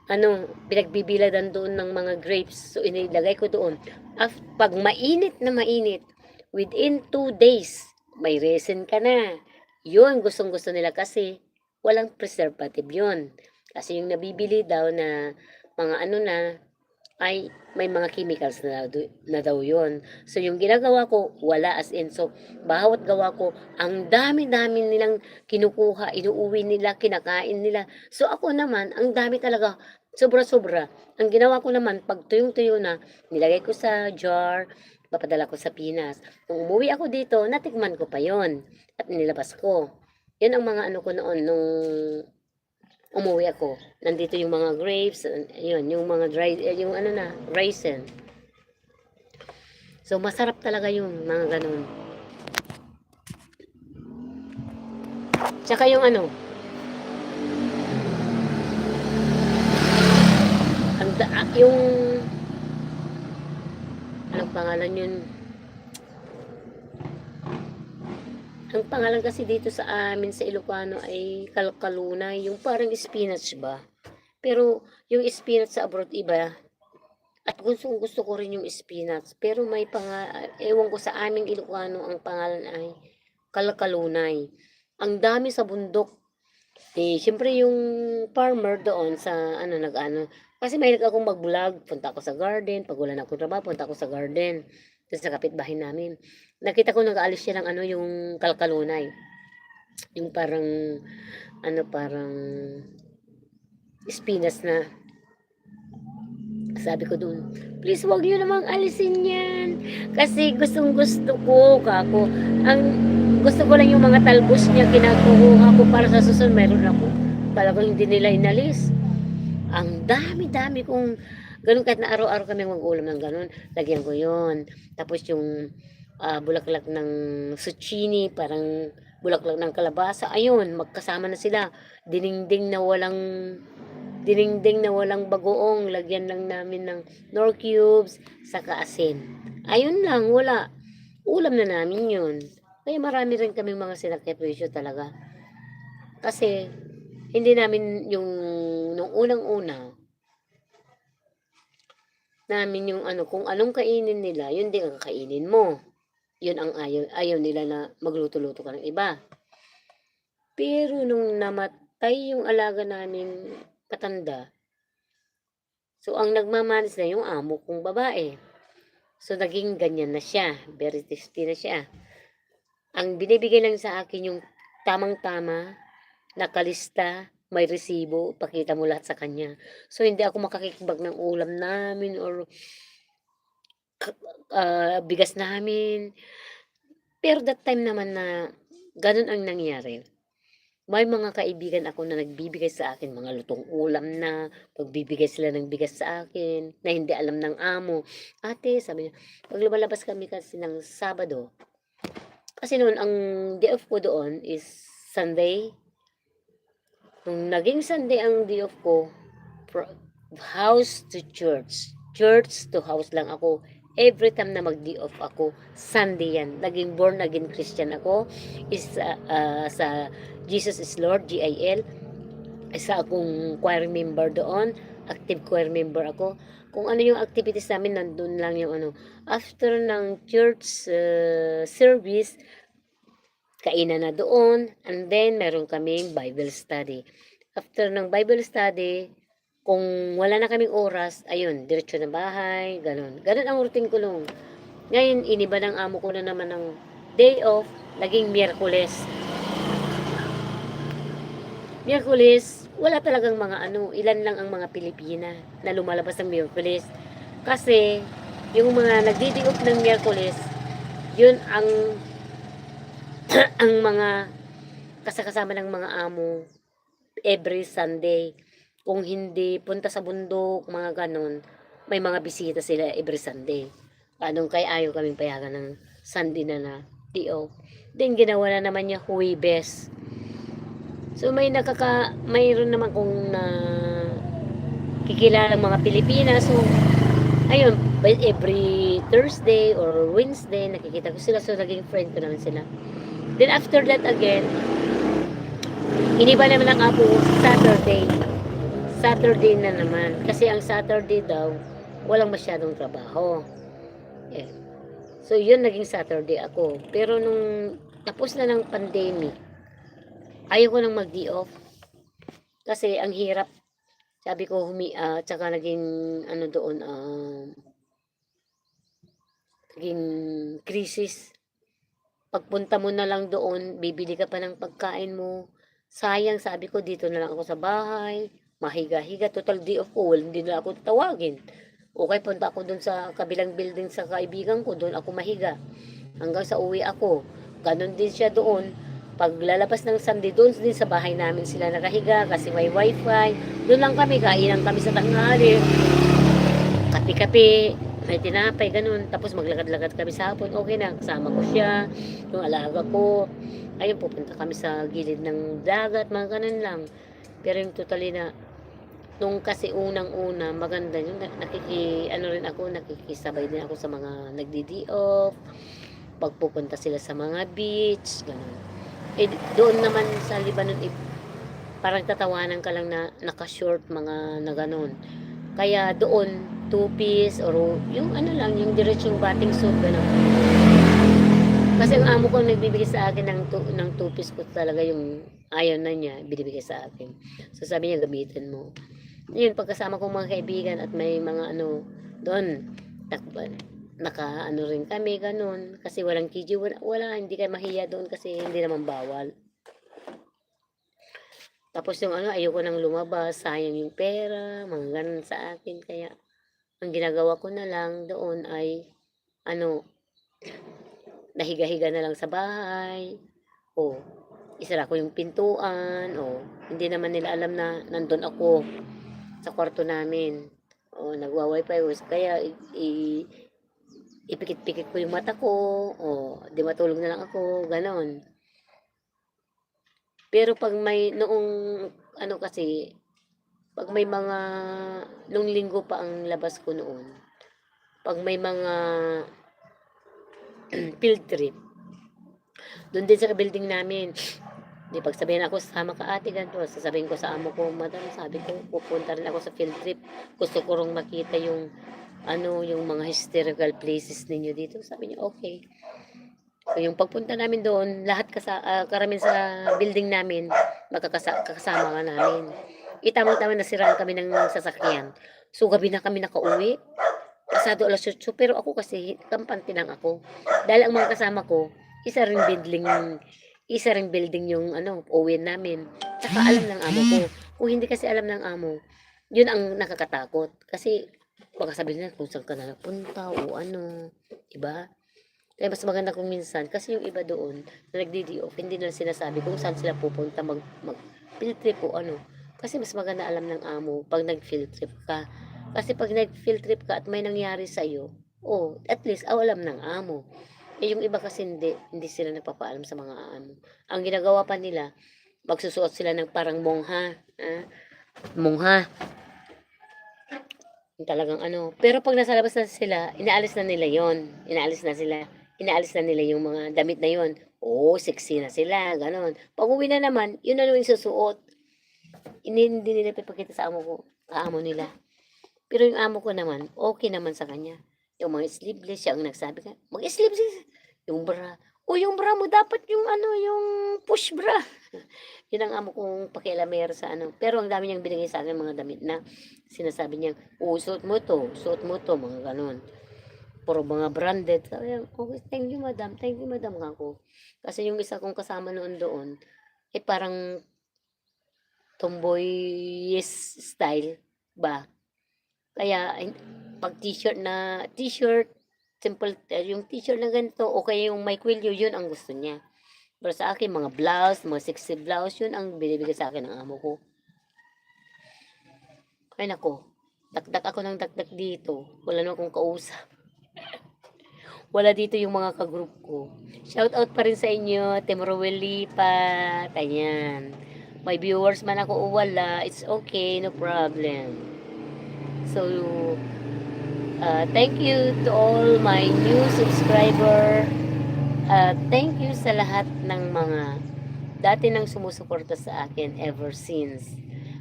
ano, pinagbibiladan doon ng mga grapes. So inilagay ko doon. Pag mainit na mainit, within 2 days, may resin ka na. Yun, gustong-gusto nila kasi walang preservative yun. Kasi yung nabibili daw na mga ano na, ay may mga chemicals na daw yun. So yung ginagawa ko, wala as in. So bawat gawa ko, ang dami-dami nilang kinukuha, inuuwi nila, kinakain nila. So ako naman, ang dami talaga, sobra-sobra. Ang ginawa ko naman, pag tuyong-tuyo na, nilagay ko sa jar, papadala ko sa Pinas. Kung umuwi ako dito, natikman ko pa yon at nilabas ko. Yan ang mga ano ko noon, nung umuwi ako. Nandito yung mga grapes, yun, yung mga dry, yung ano na, raisin. So, masarap talaga yung mga ganun. Tsaka yung ano, yung, anong pangalan yun? Ang pangalan kasi dito sa amin sa Ilocano ay kalkalunay, yung parang spinach ba? Pero yung spinach sa abroad iba, at gusto ko rin yung spinach. Pero may ewan ko sa aming Ilocano, ang pangalan ay kalkalunay. Ang dami sa bundok. Eh, siyempre yung farmer doon sa ano, nag-ano. Kasi mahilig akong mag-vlog. Punta ako sa garden. Pag wala na akong trabaho, punta ako sa garden. Doon sa kapitbahay namin. Nakita ko nag-aalis siya ng ano, yung kalkalunay. Yung parang, ano, parang spinach na. Sabi ko doon, please wag niyo namang alisin yan. Kasi gustong gusto ko, kako. Ang gusto ko lang yung mga talbos niya, kinakuha ko para sa susunod. Meron ako. Talagang hindi nila inalis. Ang dami-dami kong ganun, kahit na araw-araw kami mag-ulam ng ganun. Lagyan ko yon. Tapos yung bulaklak ng zucchini, parang bulaklak ng kalabasa. Ayun, magkasama na sila. Diningding na walang bagoong, lagyan lang namin ng nor cubes, saka asin. Ayun lang, wala. Ulam na namin yun. Kaya marami rin kaming mga sinakripisyo talaga. Kasi, hindi namin yung, nung unang-una, namin yung ano, kung anong kainin nila, yun din ang kainin mo. Yun ang ayaw nila na magluto-luto ka ng iba. Pero nung namatay yung alaga namin patanda, so ang nagmamanis na yung amo kong babae. So, naging ganyan na siya, very tasty na siya. Ang binibigay lang sa akin yung tamang-tama, nakalista, may resibo, pakita mo lahat sa kanya. So, hindi ako makakikibag ng ulam namin or bigas namin. Pero that time naman na gano'n ang nangyari, may mga kaibigan ako na nagbibigay sa akin mga lutong ulam na, magbibigay sila ng bigas sa akin na hindi alam ng amo. "Ate," sabi niya, 'pag lumalabas kami kasi ng Sabado, kasi noon ang day off ko doon is Sunday. Nung naging Sunday ang day off ko, house to church, church to house lang ako. Every time na mag-day off ako, Sunday yan. Naging born again Christian ako. Is sa Jesus is Lord, GIL. Isa akong choir member doon. Active choir member ako. Kung ano yung activities namin, nandun lang yung ano. After ng church service, kainan na doon. And then, meron kaming Bible study. After ng Bible study, kung wala na kaming oras, ayun, diretso na bahay, ganun. Ganun ang routine ko nung. Ngayon, iniba ng amo ko na naman ng day off, naging Miyerkules. Miyerkules, wala talagang mga ano, ilan lang ang mga Pilipina na lumalabas ng Miyerkules. Kasi, yung mga nagdi-day off ng Miyerkules, yun ang ang mga kasakasama ng mga amo every Sunday. Kung hindi punta sa bundok, mga ganon, may mga bisita sila every Sunday. Anong kaya ayaw kaming payagan ng Sunday na day off. Then ginawa na naman niya Huwebes. So mayroon naman kung na kikilalang mga Pilipinas. So ayun, every Thursday or Wednesday nakikita ko sila, so naging friend ko naman sila. Then after that again, iniba naman ang apo Saturday. Saturday na naman. Kasi ang Saturday daw, walang masyadong trabaho. Yeah. So, yun naging Saturday ako. Pero nung tapos na ng pandemic, ayaw ko nang mag-day off. Kasi ang hirap. Sabi ko, tsaka naging, ano doon, naging crisis. Pagpunta mo na lang doon, bibili ka pa ng pagkain mo. Sayang, sabi ko, dito na lang ako sa bahay. Mahiga-higa, total day off ko, hindi na ako tawagin. Okay, punta ako doon sa kabilang building sa kaibigan ko, doon ako mahiga. Hanggang sa uwi ako. Ganon din siya doon. Pag lalabas ng Sunday, doon din sa bahay namin sila nakahiga kasi may wifi. Doon lang kami, kainan kami sa tanghali. Kape-kape, may tinapay, ganun. Tapos maglakad-lakad kami sa hapon. Okay na, kasama ko siya, yung alaga ko. Ayun, pupunta kami sa gilid ng dagat, mga ganun lang. Pero yung totally na, nung kasi unang-una, maganda yung nakikisabay din ako sa mga nagdi-day off, pagpupunta sila sa mga beach, gano'n. Eh, doon naman sa Lebanon, parang tatawanan ka lang na naka-short, mga na gano'n. Kaya doon, two-piece, or yung ano lang, yung diretsong bating suit, gano'n. Kasi ang amo ko nagbibigay sa akin ng two-piece ko talaga yung ayaw na niya, binibigay sa akin. So sabi niya, gamitin mo. Yun, pagkasama kong mga kaibigan at may mga ano, doon, naka ano rin kami, ganun. Kasi walang KG, wala, hindi kayo mahiya doon kasi hindi naman bawal. Tapos yung ano, ayoko nang lumabas, sayang yung pera, mga ganun sa akin. Kaya, ang ginagawa ko na lang doon ay, ano, nahiga-higa na lang sa bahay, o isara ko yung pintuan, o hindi naman nila alam na nandun ako sa kwarto namin. O nagwa-wifi, o kaya ipikit-pikit ko yung mata ko, o di matulog na lang ako, ganon. Pero pag may noong ano kasi, pag may mga nung linggo pa ang labas ko noon, pag may mga field trip, doon din sa building namin, di pagsabihin ako, sama ka ate, ganito, sasabihin ko sa amo ko, madam, sabi ko, pupunta rin ako sa field trip, gusto ko rong makita yung ano, yung mga historical places ninyo dito. Sabi niya, okay. So, yung pagpunta namin doon, lahat karamihan sa building namin, kasama ka namin. Itamang-tama nasiraan kami ng sasakyan. So, gabi na kami nakauwi. Kasi pasado alas 8, pero ako kasi kampante lang ako. Dahil ang mga kasama ko, isa ring building yung ano, uwian namin. Tsaka alam ng amo ko. Kung hindi kasi alam ng amo, yun ang nakakatakot. Kasi baka sabihin nila kung saan ka na napunta o ano, 'di ba? Kaya mas maganda kung minsan, kasi yung iba doon na nagdi-day off, hindi nila sinasabi kung saan sila pupunta mag field trip o ano. Kasi mas maganda alam ng amo pag nag-field trip ka. Kasi pag nag-field trip ka at may nangyari sa'yo, oh, at least alam ng amo. Eh yung iba kasi hindi sila nagpapaalam sa mga amo. Ang ginagawa pa nila, magsusuot sila ng parang mongha. Mongha. Yung talagang ano. Pero pag nasa labas na sila, inaalis na nila yon. Inaalis na nila yung mga damit na yon. Oo, sexy na sila, ganon. Pag uwi na naman, yun na yung isusuot. Hindi nila pipakita sa amo ko, amo nila. Pero yung amo ko naman, okay naman sa kanya. Yung mga sleeveless, siya ang nagsabi ka, mag-sleeveless. Yung bra. O yung bra mo, dapat yung ano, yung push bra. Yun ang amo kong pakialamero sa ano. Pero ang dami niyang binigay sa akin mga damit na sinasabi niya, suot mo to, mga ganon. Puro mga branded. Sabi niya, okay, thank you madam ako. Kasi yung isa kong kasama noon doon, eh parang tomboyish style ba. Kaya pag t-shirt, simple, yung t-shirt na ganito, o kaya yung may kwilyo, yun ang gusto niya. Pero sa akin, mga blouse, mga sexy blouse, yun ang binibigay sa akin ng amo ko. Ay nako, dakdak ako ng dakdak dito. Wala na akong kausap. Wala dito yung mga ka-group ko. Shout out pa rin sa inyo, Team Rowel Lipat. Ayan. May viewers man ako o wala, it's okay, no problem. So, thank you to all my new subscriber. Thank you sa lahat ng mga dati nang sumusuporta sa akin ever since.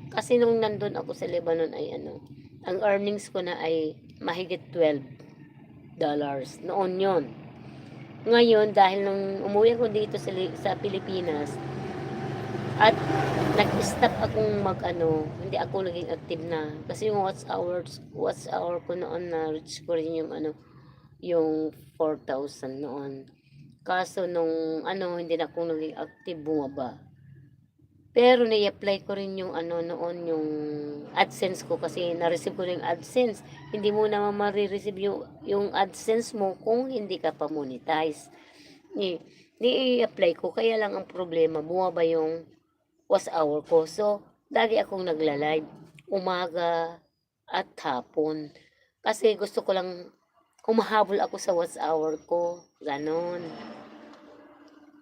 Kasi nung nandun ako sa Lebanon ay ano, ang earnings ko na ay mahigit $12 noon yon. Ngayon, dahil nung umuwi ako dito sa Pilipinas, at nag-stop akong hindi ako naging active na. Kasi yung watch hour ko noon na reach ko rin yung yung 4,000 noon. Kaso nung hindi na ako naging active, bumaba. Pero na-apply ko rin yung noon, yung AdSense ko kasi na-receive ko yung AdSense. Hindi mo naman ma-receive yung AdSense mo kung hindi ka pa monetize. Ni-apply ko, kaya lang ang problema, bumaba yung watch hour ko. So, lagi akong nagla-live, umaga at hapon. Kasi gusto ko lang, humahabol ako sa watch hour ko. Ganon.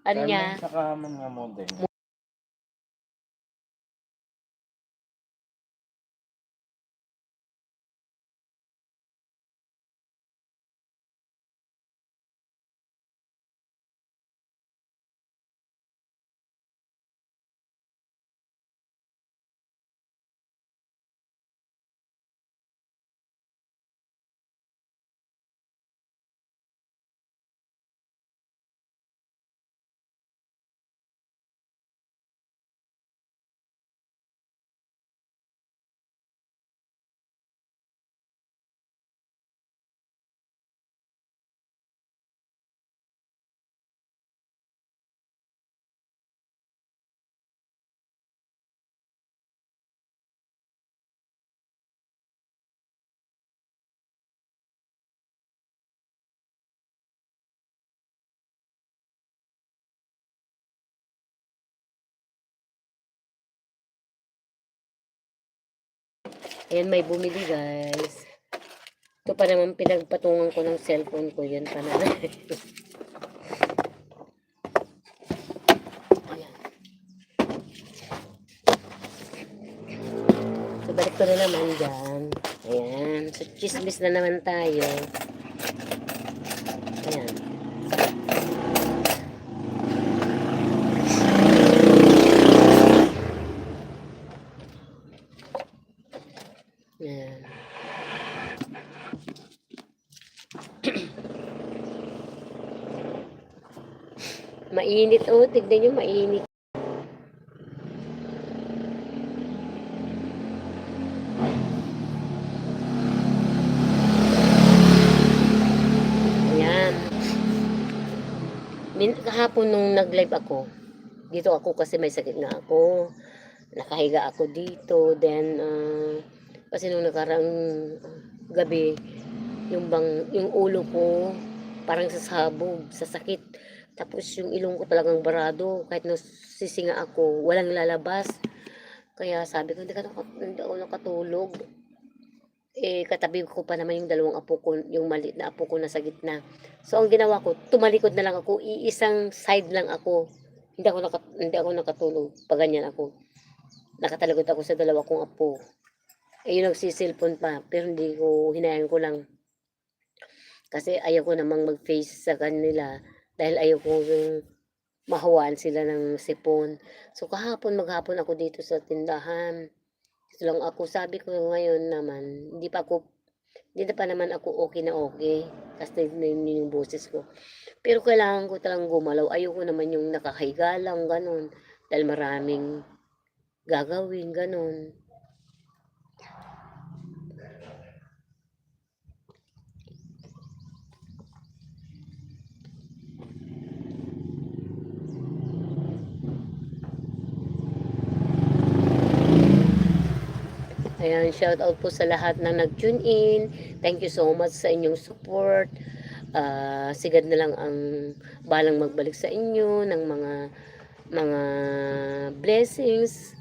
Anya. Carmen, saka mga model. Ayan, may bumili guys. Ito pa naman pinagpatungan ko ng cellphone ko. Yan pa na. Ayan. So, balik ko na naman dyan. Ayan. So, chismis na naman tayo. Ayan. Ayan. Mainit, oh. Tignan nyo, mainit. kahapon nung nag-live ako, dito ako kasi may sakit nga ako. Nakahiga ako dito. Then, kasi nung nakarang gabi, yung ulo ko, parang sasabog, sa sakit. Tapos yung ilong ko talagang barado. Kahit sisinga ako, walang lalabas. Kaya sabi ko, hindi ako nakatulog. Katabi ko pa naman yung dalawang apo ko, yung maliit na apo ko nasa gitna. So, ang ginawa ko, tumalikod na lang ako, iisang side lang ako. Hindi ako nakatulog, pag ganyan ako. Nakatalikod ako sa dalawa kong apo. Yung nagsisilpon pa, pero hindi ko, hinayaan ko lang. Kasi ayaw ko namang mag-face sa kanila, dahil ayaw ko yung mahawaan sila ng sipon. So, maghapon ako dito sa tindahan. Dito lang ako, sabi ko ngayon naman, hindi na pa naman ako okay na okay. Kasi narinig yung boses ko. Pero kailangan ko talagang gumalaw. Ayoko naman yung nakahiga lang, ganun. Dahil maraming gagawin, ganun. Ayan, shout out po sa lahat na nag-tune in. Thank you so much sa inyong support. Sigad na lang ang balang magbalik sa inyo ng mga blessings.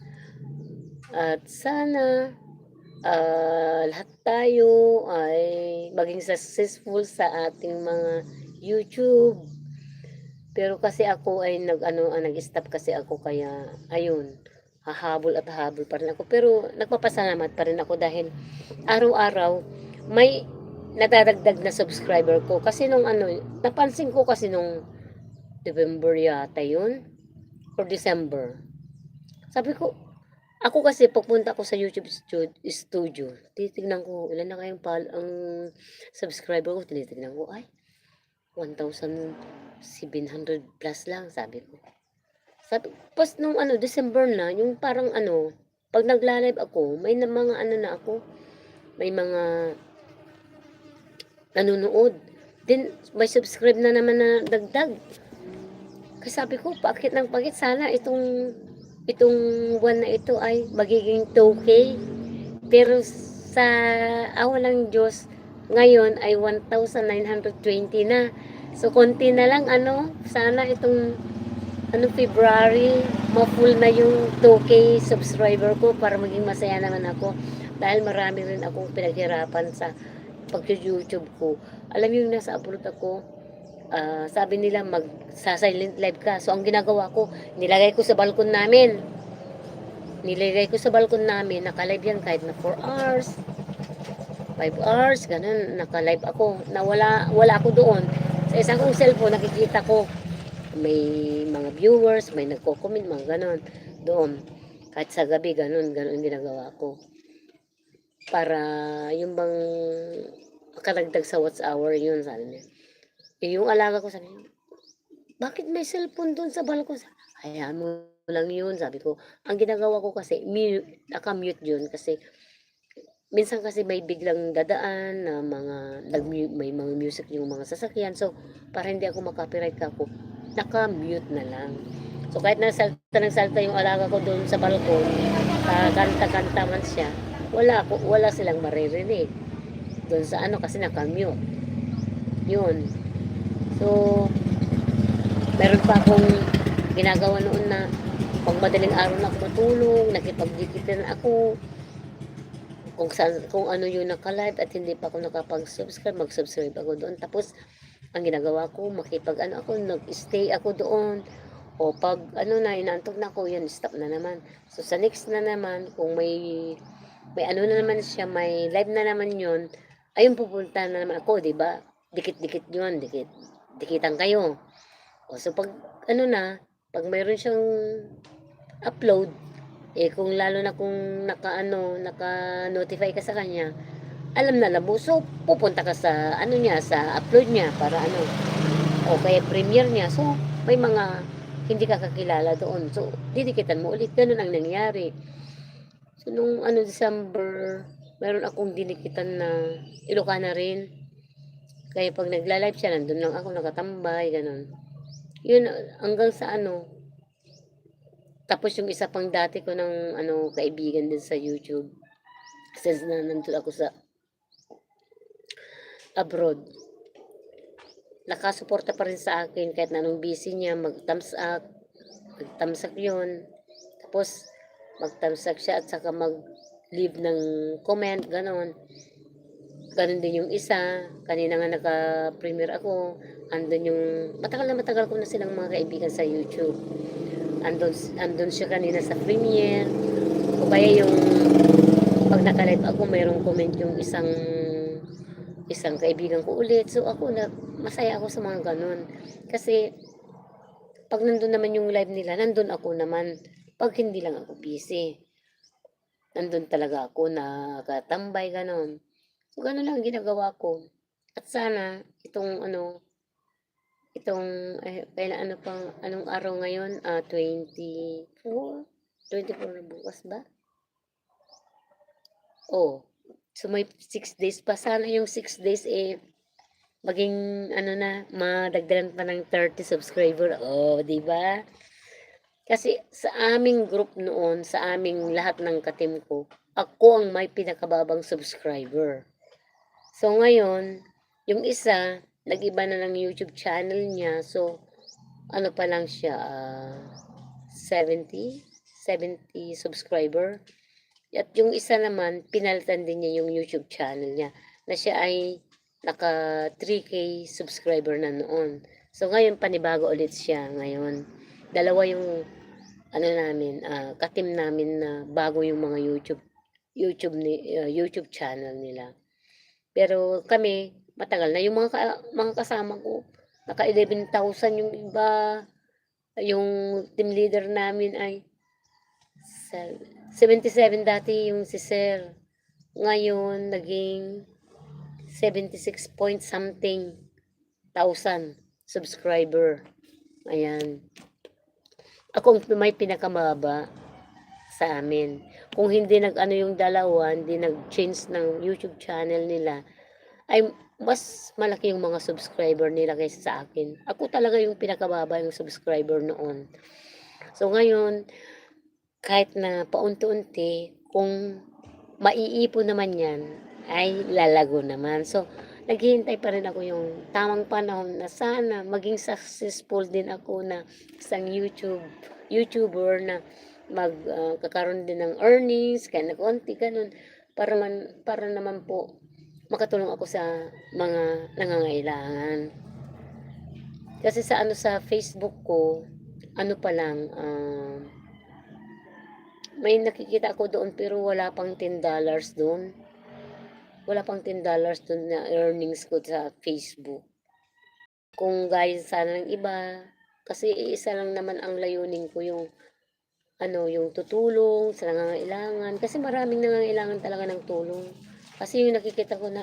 At sana lahat tayo ay maging successful sa ating mga YouTube. Pero kasi ako ay nag-stop kasi ako, kaya ayun, hahabol at hahabol pa rin ako. Pero nagpapasalamat pa rin ako dahil araw-araw may nadadagdag na subscriber ko. Kasi napansin ko kasi nung November yata yun, or December. Sabi ko, ako kasi pagpunta ko sa YouTube studio, titignan ko ilan na kayong ang subscriber ko, tinitignan ko, ay, 1,700 plus lang, sabi ko. Pas nung December na, yung parang pag nagla-live ako, may mga na ako, may mga nanonood. Then, may subscribe na naman na dagdag. Kasi sabi ko, pakit ng pakit, sana itong buwan na ito ay magiging 2K. Pero sa awa ng Diyos, ngayon ay 1,920 na. So, konti na lang, sana itong February, ma-full na yung 2K subscriber ko para maging masaya naman ako. Dahil marami rin akong pinaghirapan sa pag-YouTube ko. Alam mo yung nasa abroad ako, sabi nila mag-silent live ka. So, ang ginagawa ko, nilagay ko sa balkon namin. Naka-live yan kahit na 4 hours, 5 hours, ganun, naka-live ako. Wala ako doon. Sa isang kong cellphone, nakikita ko, may mga viewers, may nagko-comment, mga ganun. Doon, kahit sa gabi, ganun ginagawa ko. Para yung bang makaragdag sa watch hour yun, sabi niya. Yung alaga ko, sabi niya, bakit may cellphone doon sa balkon? Hayaan mo lang yun, sabi ko. Ang ginagawa ko kasi, naka-mute yun kasi minsan kasi may biglang dadaan na may mga music yung mga sasakyan. So, para hindi ako makapiright ako, naka-mute na lang. So, kahit salta ng salta yung alaga ko doon sa balkon, kanta-kanta man siya, wala silang maririnig. Doon sa kasi naka-mute. Yun. So, meron pa akong ginagawa noon na pag madaling araw na ako matulog, nakipagdikitan ako, kung ano yung naka-live at hindi pa ako nakapag-subscribe, mag-subscribe ako doon. Tapos, ang ginagawa ko, ako, nag-stay ako doon. O pag inaantok na ako, yan, stop na naman. So, sa next na naman, kung may na naman siya, may live na naman yun, ayun, pupunta na naman ako, di ba? Dikit-dikit yun, dikitan kayo. O, so pag pag mayroon siyang upload, kung lalo na kung naka-notify ka sa kanya, alam na labo. So, pupunta ka sa sa upload niya para o kaya premiere niya. So, may mga hindi ka kakilala doon. So, didikitan mo ulit. Ganun ang nangyari. So, nung December, meron akong dinikitan na Ilocana rin. Kaya pag nagla-live siya, nandun lang ako nakatambay, ganun. Yun hanggang sa ano, tapos yung isa pang dati ko ng ano, kaibigan din sa YouTube, since na nandun ako sa abroad, nakasuporta pa rin sa akin kahit na anong busy niya, mag-thumbs up, nag-thumbs up yun. Tapos, mag-thumbs up siya at saka mag-leave ng comment, ganon. Ganon din yung isa, kanina nga naka-premiere ako, andun yung, matagal ko na silang mga kaibigan sa YouTube. Andun siya kanina sa premiere, o kaya yung, pag naka-live ako, mayroong comment yung isang kaibigan ko ulit. So ako na masaya ako sa mga ganun. Kasi pag nandun naman yung live nila, nandun ako naman. Pag hindi lang ako busy, nandun talaga ako nakatambay ganon. So ganun lang ang ginagawa ko. At sana itong kailan ano pang anong araw ngayon? 24. 24 na bukas ba? Oh. So may 6 days pa. Sana yung 6 days maging ano na, madagdagan pa ng 30 subscriber. Oh, 'di ba? Kasi sa aming group noon, sa aming lahat ng ka-team ko, ako ang may pinakababang subscriber. So ngayon, yung isa, nag-iba na ng YouTube channel niya. So ano pa lang siya, 70, 70 subscriber. At yung isa naman, pinalitan din niya yung YouTube channel niya na siya ay naka 3K subscriber na noon. So ngayon panibago ulit siya ngayon. Dalawa yung ano namin, ka-team namin na bago yung mga YouTube channel nila. Pero kami, matagal na yung mga kasama ko. Naka 11,000 yung iba. Yung team leader namin ay 77 dati yung si Sir. Ngayon, naging 76 point something thousand subscriber. Ayan. Ako may pinakamababa sa amin. Kung hindi nag-ano yung dalawa, hindi nag-change ng YouTube channel nila, ay mas malaki yung mga subscriber nila kaysa sa akin. Ako talaga yung pinakababa yung subscriber noon. So ngayon, kahit na paunti-unti, kung maiipon naman yan, ay lalago naman. So, naghihintay pa rin ako yung tamang panahon na sana maging successful din ako na isang YouTuber na magkakaroon din ng earnings, kaya na konti, ganun, para naman po makatulong ako sa mga nangangailangan. Kasi sa ano sa Facebook ko, ano pa lang, may nakikita ako doon pero wala pang $10 doon. Wala pang $10 doon na earnings ko sa Facebook. Kung gaya sana ng iba, kasi isa lang naman ang layunin ko yung yung tutulong sa nangangailangan. Kasi maraming nangangailangan talaga ng tulong. Kasi yung nakikita ko na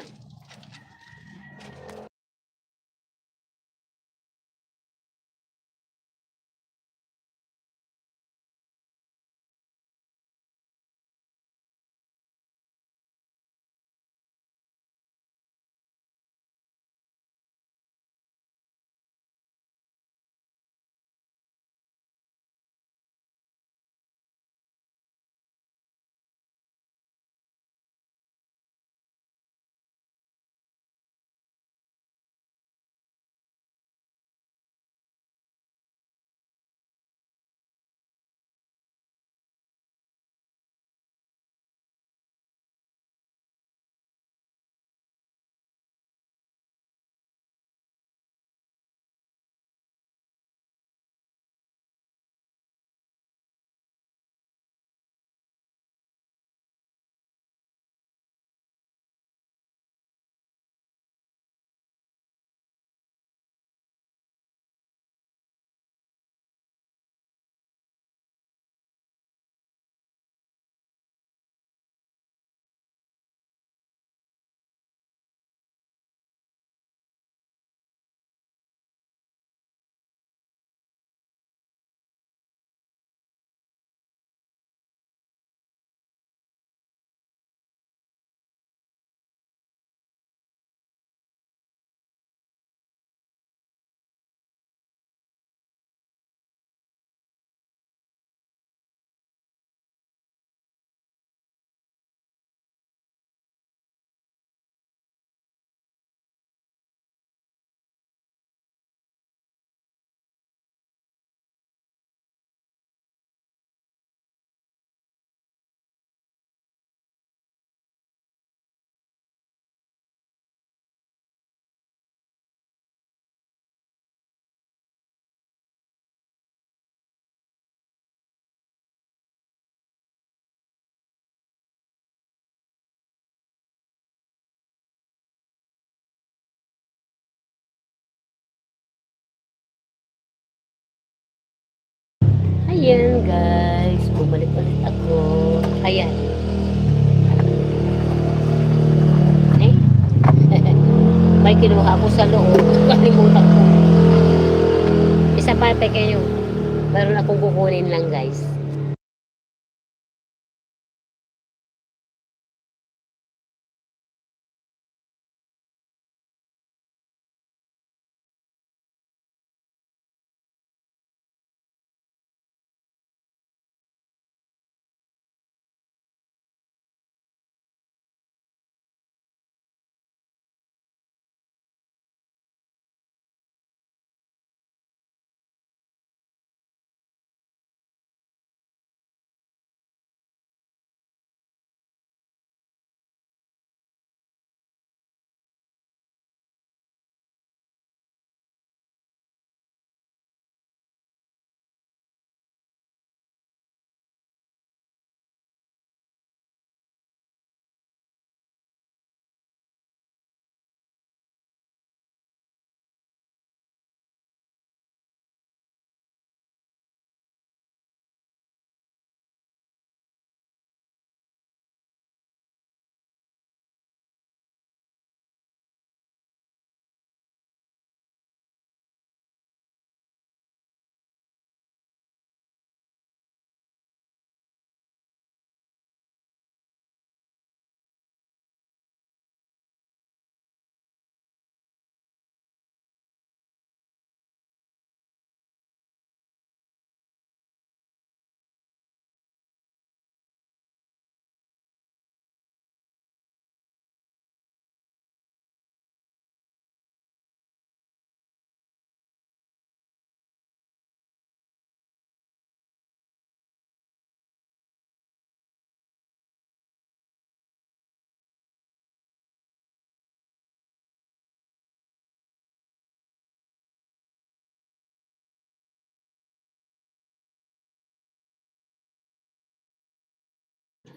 Ayan guys, bumalik ulit ako. Ayan. Eh, may kinuha ako sa loob. Kalimutan ko. Isa pa pequeño. Meron akong kukunin lang guys.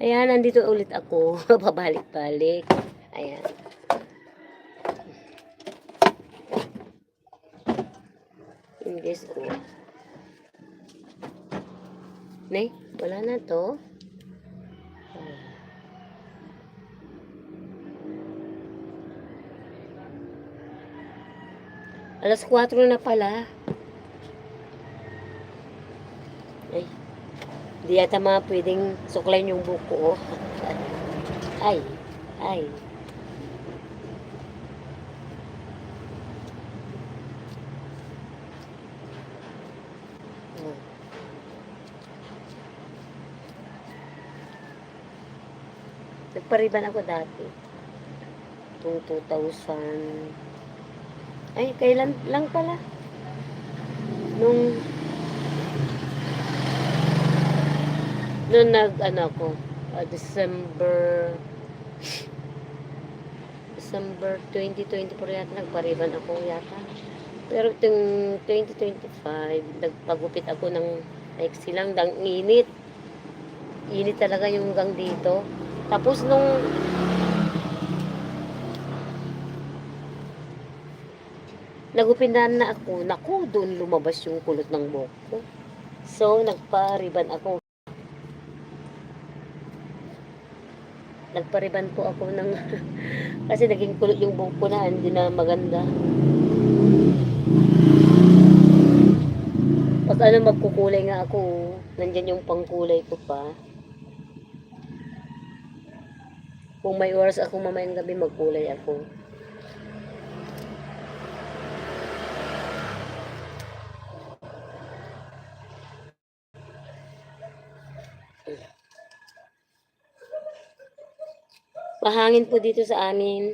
Ayan, nandito ulit ako. Pabalik-balik. Ayan. In this room. Nay, wala na to. Alas 4 na pala. Ay, di yata mga pwedeng suklayin yung buko. Ay, ay. Hmm. Nagpariban ako dati. 2000. Ay, kailan lang pala. Nung ano ako, December 2024 yata nagpariban ako yata. Pero itong 2025, nagpagupit ako ng like silang dang init. Init talaga yung gang dito. Tapos nung nagupitan na ako, naku, doon lumabas yung kulot ng buhok ko. So, nagpariban ako. Nagpariban po ako ng kasi naging kulot yung buhok ko na, hindi na maganda. Pag ano, magkukulay nga ako, nandyan yung pangkulay ko pa. Kung may oras ako mamayang gabi, magkulay ako. Mahangin po dito sa amin.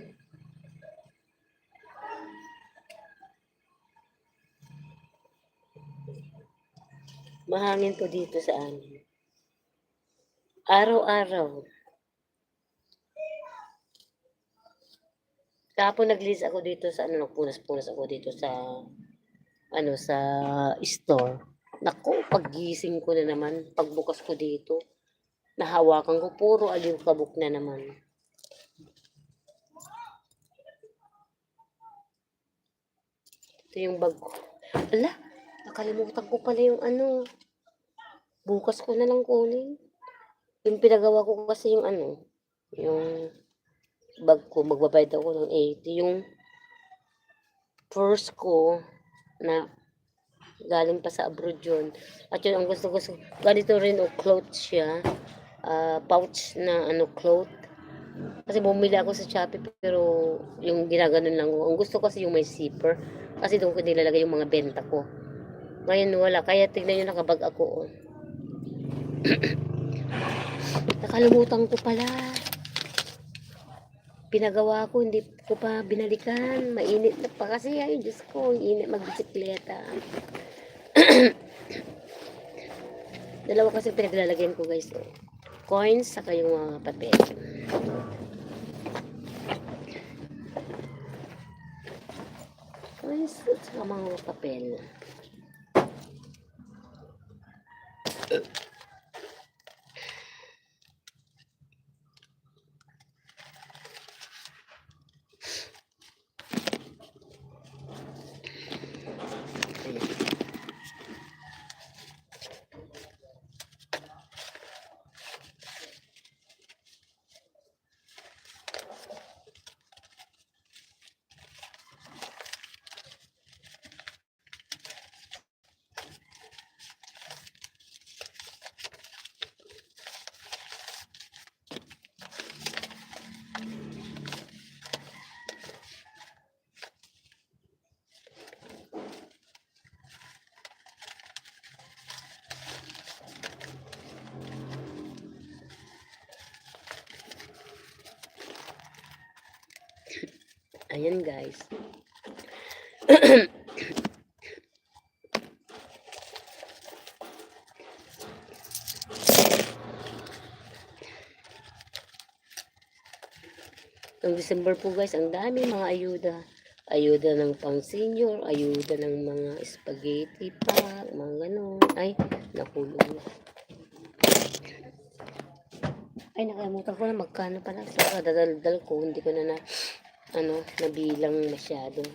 Mahangin po dito sa amin. Araw-araw. Kahapon nag-lease ako dito sa ano, nagpunas-punas ako dito sa ano, sa store. Naku, paggising ko na naman, pagbukas ko dito, nahawakan ko, puro aliw kabuk na naman. Ito yung bag ko. Ala, nakalimutan ko pala yung ano. Bukas ko na lang kunin. Yung pinagawa ko kasi yung ano, yung bag ko, magbabayad ako ng 80. Yung first ko na galing pa sa abroad yun. At yun ang gusto ko. Ganito rin o cloth siya. Pouch na ano cloth. Kasi bumili ako sa Shopee pero yung ginaganon lang ko. Ang gusto kasi yung may zipper. Kasi doon ko nilalagay yung mga benta ko. Ngayon wala. Kaya tignan nyo nakabag ako. Oh. Nakalimutan ko pala. Pinagawa ko, hindi ko pa binalikan. Mainit na pa kasi. Ay, Diyos ko, init magbisikleta. Dalawa kasi pinaglalagyan ko guys. Oh. Coins, saka yung mga papel. Coins, at saka mga papel. Ayan guys. Noong December po guys, ang dami mga ayuda. Ayuda ng pang senior, ayuda ng mga spaghetti pa, mga ganon. Ay, nakulong. Ay, nakalimutan ko na magkano pala. So, kadadaldal ko, hindi ko na nabilang masyado.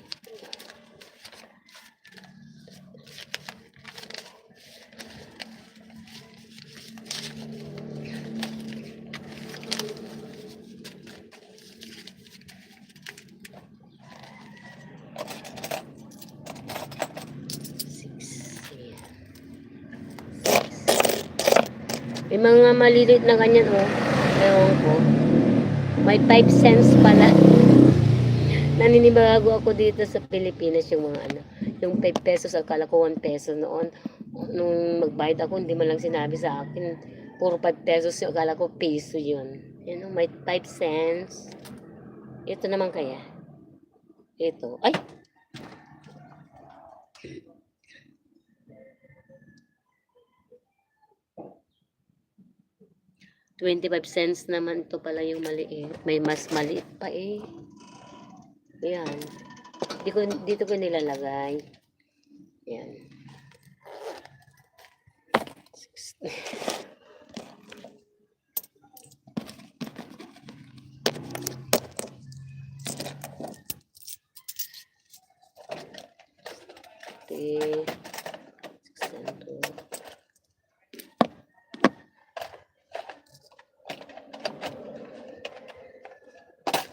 May mga maliliit na ganyan, oh. Ewan ko. May 5 cents pala. Naninibago ako dito sa Pilipinas yung mga yung 5 pesos, akala ko 1 peso noon. Nung magbayad ako, hindi man lang sinabi sa akin. Puro 5 pesos yung akala ko peso yun. Yan, may 5 cents. Ito naman kaya. Ito. Ay! 25 cents naman ito pala yung maliit. May mas maliit pa eh. Ayan. Dito ko nilalagay. Ayan. Okay.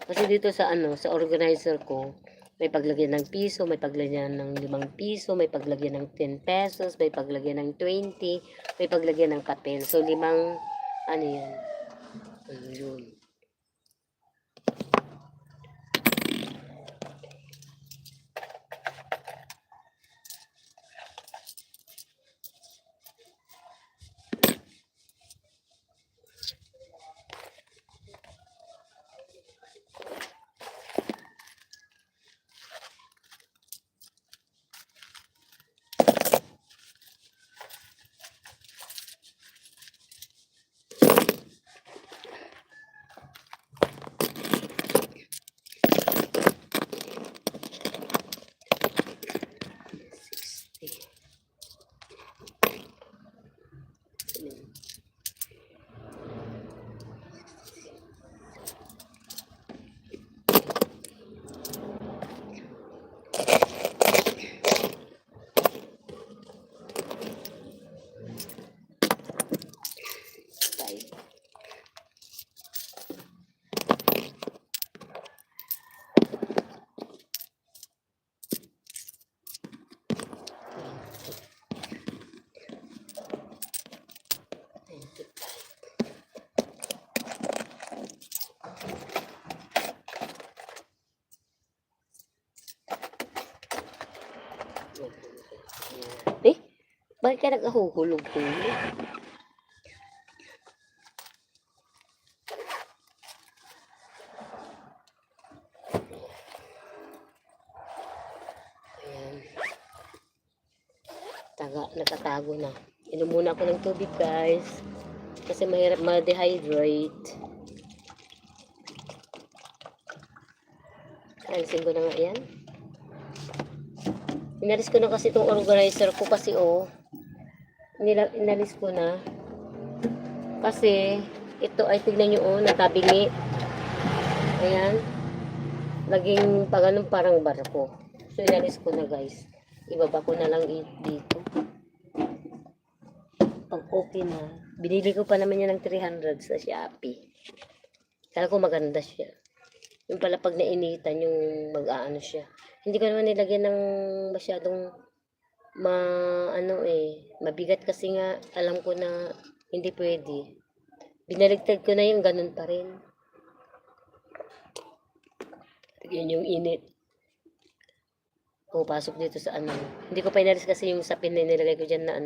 Kasi dito sa sa organizer ko, may paglagyan ng piso, may paglagyan ng 5 piso, may paglagyan ng 10 pesos, may paglagyan ng 20, may paglagyan ng papel. So, 5, yan. Yun. Bakit ka nagkahuhulog-hulog? Ayan. Nakatago na. Inom muna ako ng tubig, guys. Kasi mahirap ma-dehydrate. Alisin ko na nga yan. Inalis ko na kasi itong organizer ko kasi inalis ko na. Kasi ito ay tignan nyo natabingi. Ayan. Naging ganun parang barko. So inalis ko na, guys. Ibaba ko na lang dito. Pag okay na. Binili ko pa naman yan ng 300 sa Shopee. Kala ko maganda siya. Yung pala pag nainitan yung mag-aano siya. Hindi ko naman nilagyan ng masyadong mabigat kasi nga alam ko na hindi pwede. Binaligtad ko na yung ganun pa rin. Yun yung init. Pasok dito sa Hindi ko pa inalis kasi yung sapin na nilagay ko dyan na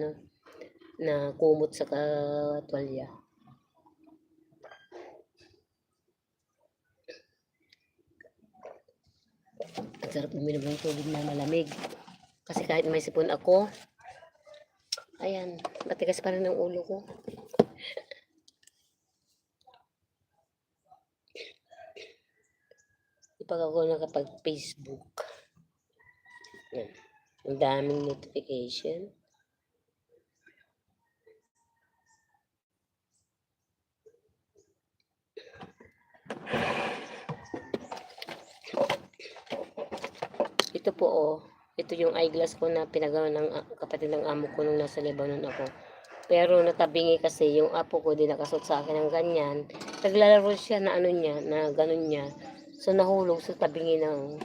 na kumot sa katwalya. Ang sarap uminom ng tubig na malamig. Kasi kahit may sipon ako, ayan, matigas pa rin ang ulo ko. Pag ako nakapag-Facebook, yan, ang daming notification. Ito po ito yung eyeglass ko na pinagawa ng kapatid ng amo ko nung nasa Lebanon ako. Pero natabingi kasi yung apo ko din nakasuot sa akin ng ganyan. Naglalaro siya na na ganun niya. So nahulog sa tabingi ng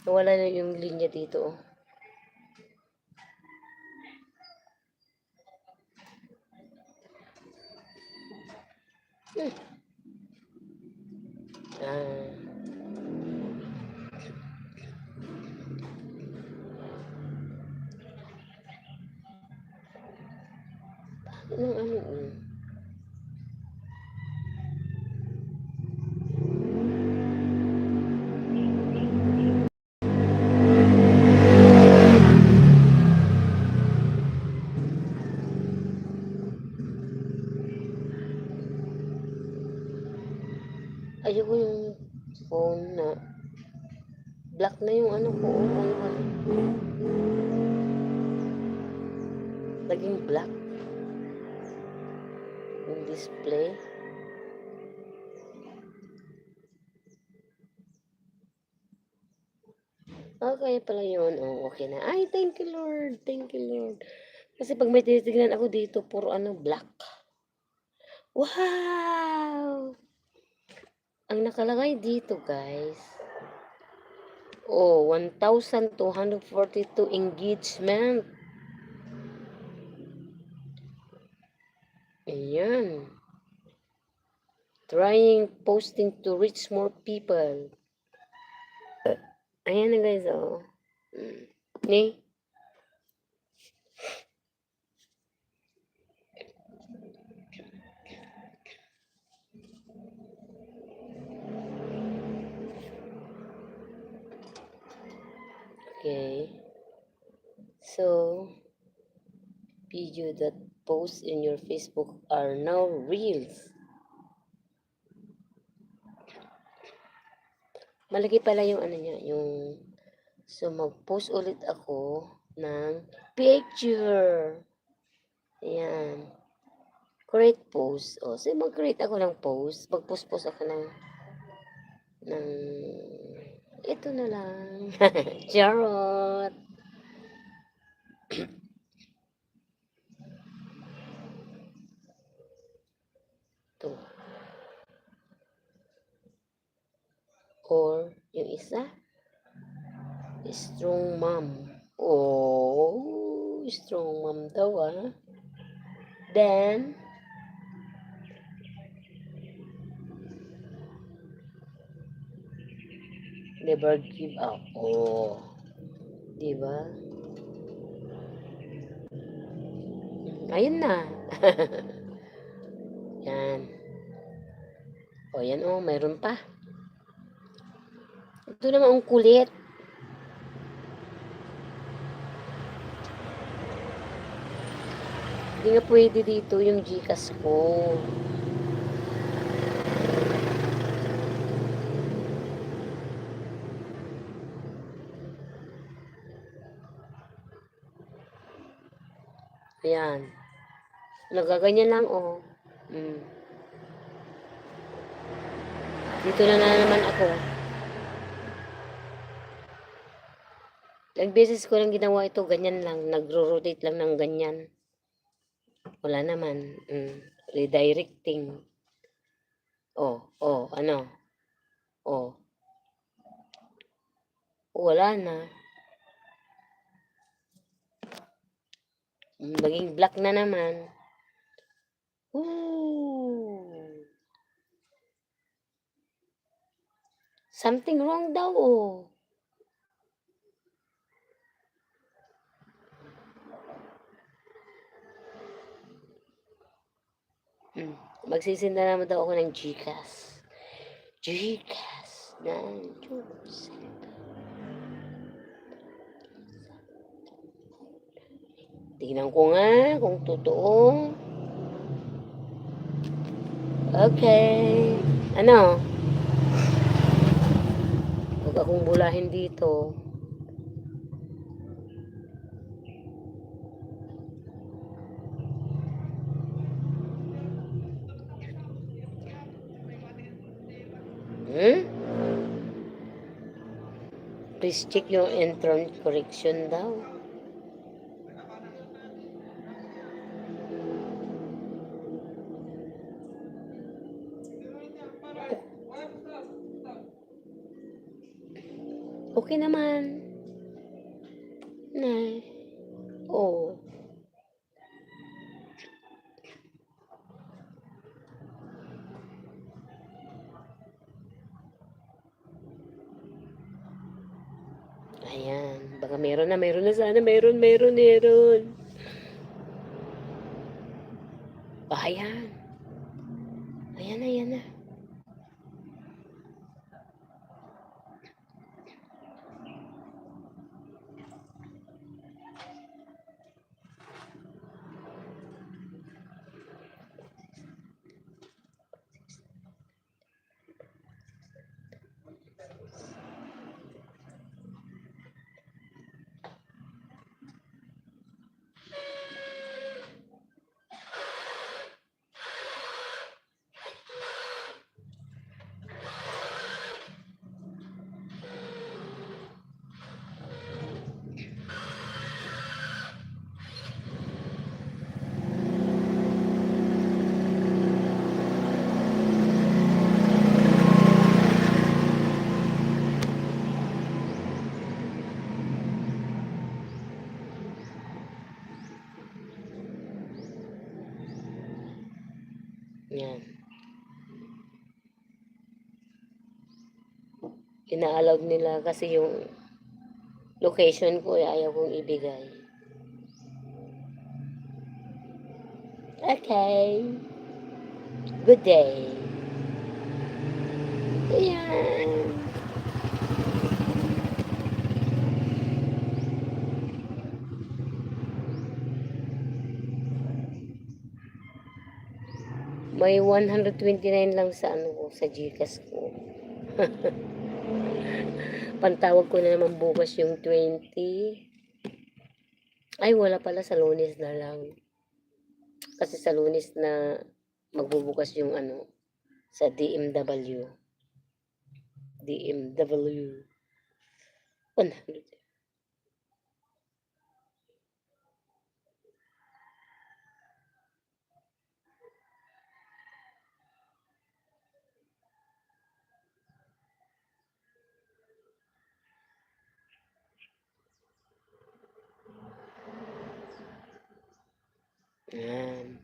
wala na yung linya dito. Ayoko yung phone na black na yung ko. Naging black yung display. Okay pala yun. Okay na. Ay, thank you Lord. Thank you Lord. Kasi pag may tinitignan ako dito, puro black. Wow! Ang nakalagay dito, guys. 1,242 engagement. Ayan. Trying posting to reach more people. Ayan na, guys, Okay. So, video that posts in your Facebook are now reels. Malaki pala yung niya, yung so mag-post ulit ako ng picture. Ayan. Create post. So mag-create ako ng post. Mag-post ako ng ito na lang. Charot. Ito. Or yung isa, strong mom. Strong mom daw Then, Never give up. Oh, di ba? Ayun na. Yan. O, yan o, mayroon pa. Ito naman ang kulit. Hindi nga pwede dito yung Gcash ko. Ayan. Nagaganyan lang, oh. Dito na naman ako. Nagbeses ko lang ginawa ito, ganyan lang. Nagro-rotate lang ng ganyan. Wala naman. Redirecting. Oh, ano? Oh. Wala na. Maging black na naman. Ooh. Something wrong daw, oh. Magsisinda naman daw ako ng Gcash. Gcash. Tingnan ko nga kung totoo. Okay. Ano? Huwag akong bulahin dito. Please check your entrance correction daw. Okay naman. Oh. Ayan. Baka meron na sana. Meron. Ayan. Ayan na. Yan. Ina-allow nila kasi yung location ko ayaw kong ibigay. Okay. Good day. Ayan. May 129 lang sa sa Gcash ko. Pantawag ko na naman bukas yung 20. Ay, wala pala, sa Lunes na lang. Kasi sa Lunes na magbubukas yung sa DMW. 100. Yan.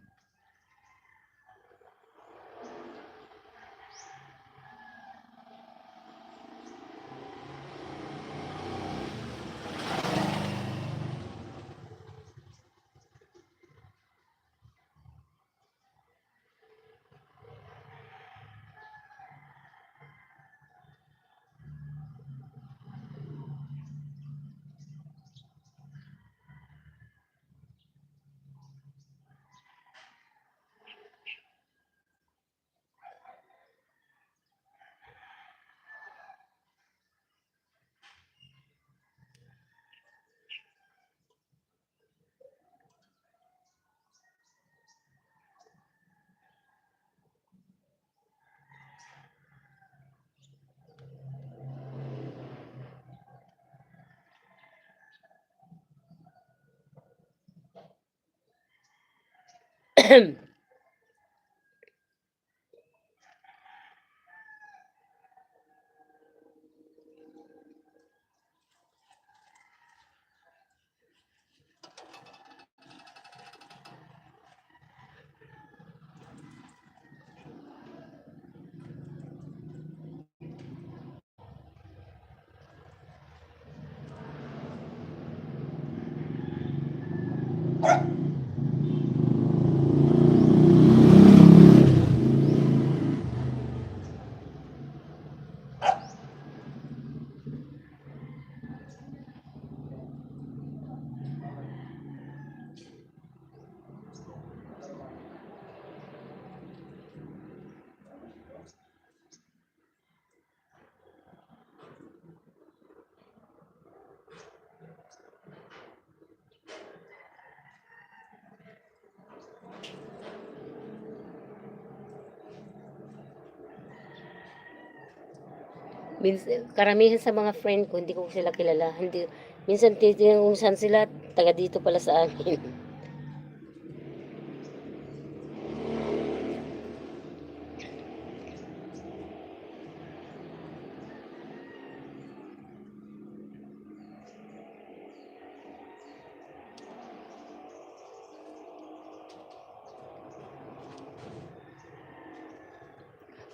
Karamihan sa mga friend ko, hindi ko sila kilala. Hindi, minsan titignan kung saan sila, taga dito pala sa amin.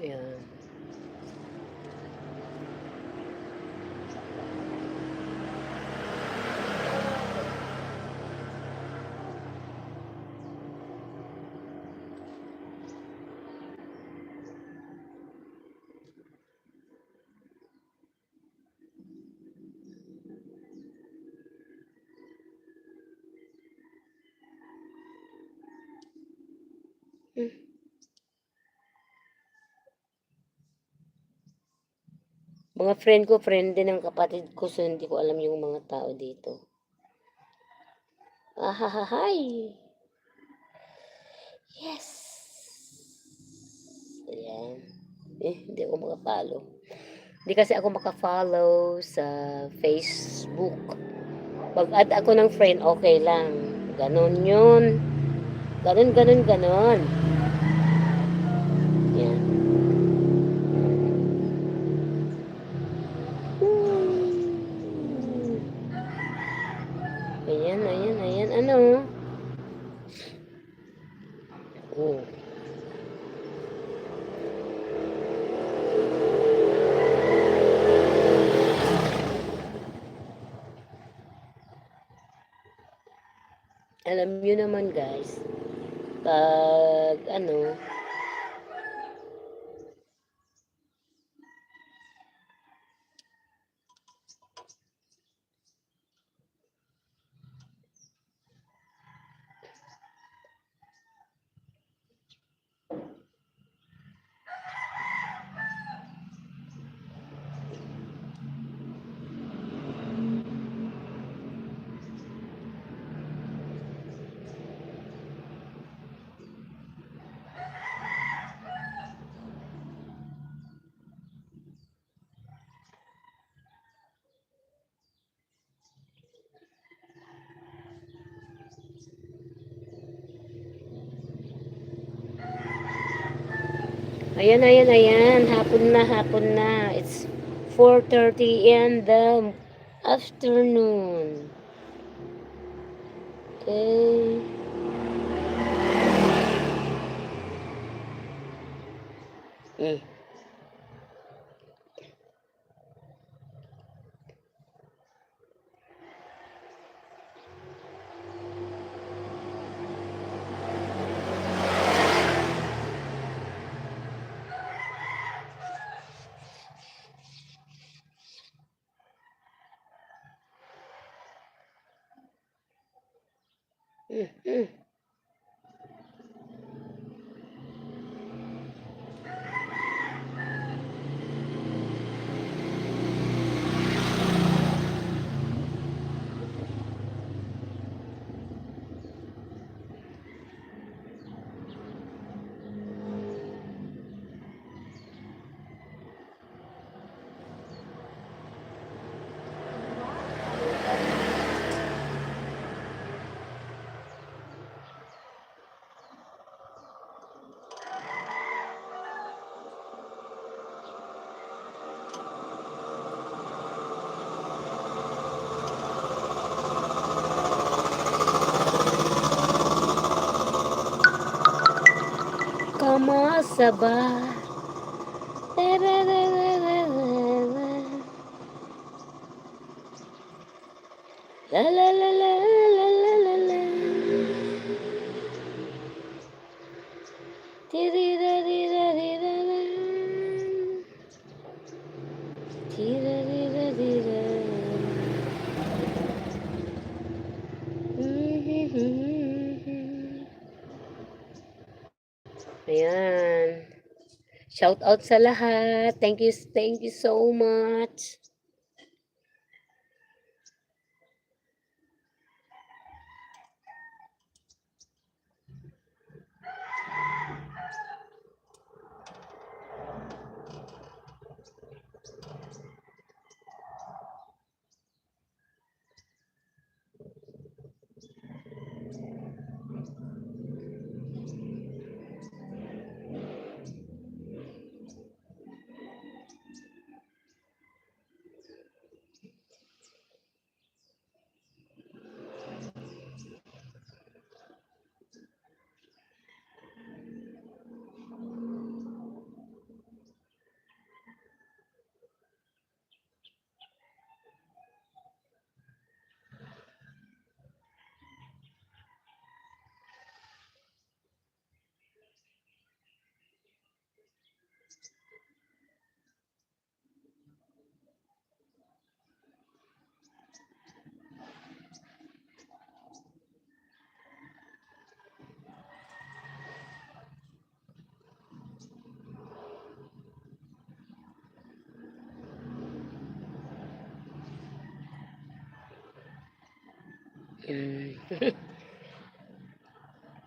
Ayan. Hmm. Mga friend ko, friend din ng kapatid ko, so hindi ko alam yung mga tao dito. Ahahahay! Yes! Ayan. Hindi ako makafollow. Hindi kasi ako makafollow sa Facebook. Pag-add ako ng friend, okay lang. Ganon yun. Ganon, ganon, ganon. Yan. Ayan, ayan, ayan. Ano? Oh. Alam nyo naman guys, pag ano, ayan, ayan, ayan, hapon na, it's 4:30 in the afternoon. Okay. Mm. Mm, mm. sumasaba. La la la la la la la la. Tiririririririra. Tiririririririra. Ayan. Shout out sa lahat. Thank you so much.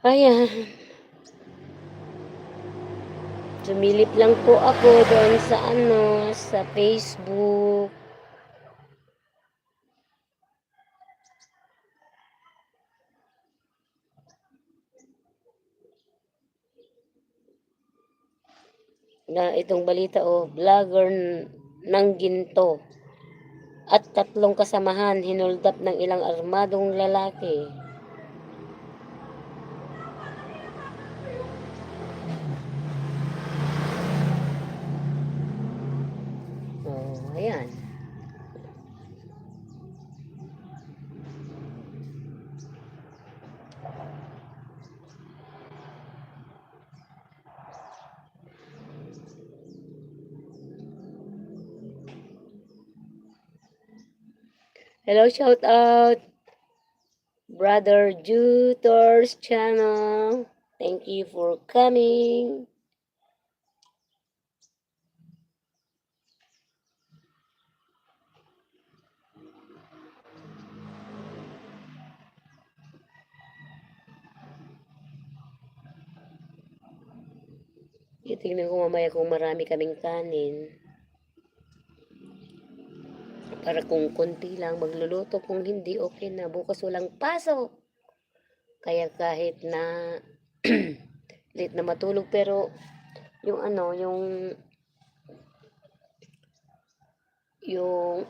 Ayan. Sumilip lang po ako doon sa sa Facebook. Na itong balita vlogger ng ginto at 3 kasamahan hinoldap ng ilang armadong lalaki. Ayan. Hello, shout out Brother Jutor's channel. Thank you for coming. Tingnan ko mamaya kung marami kaming kanin. Para kung konti lang magluluto, kung hindi okay na. Bukas walang pasok. Kaya kahit na late na matulog, pero yung yung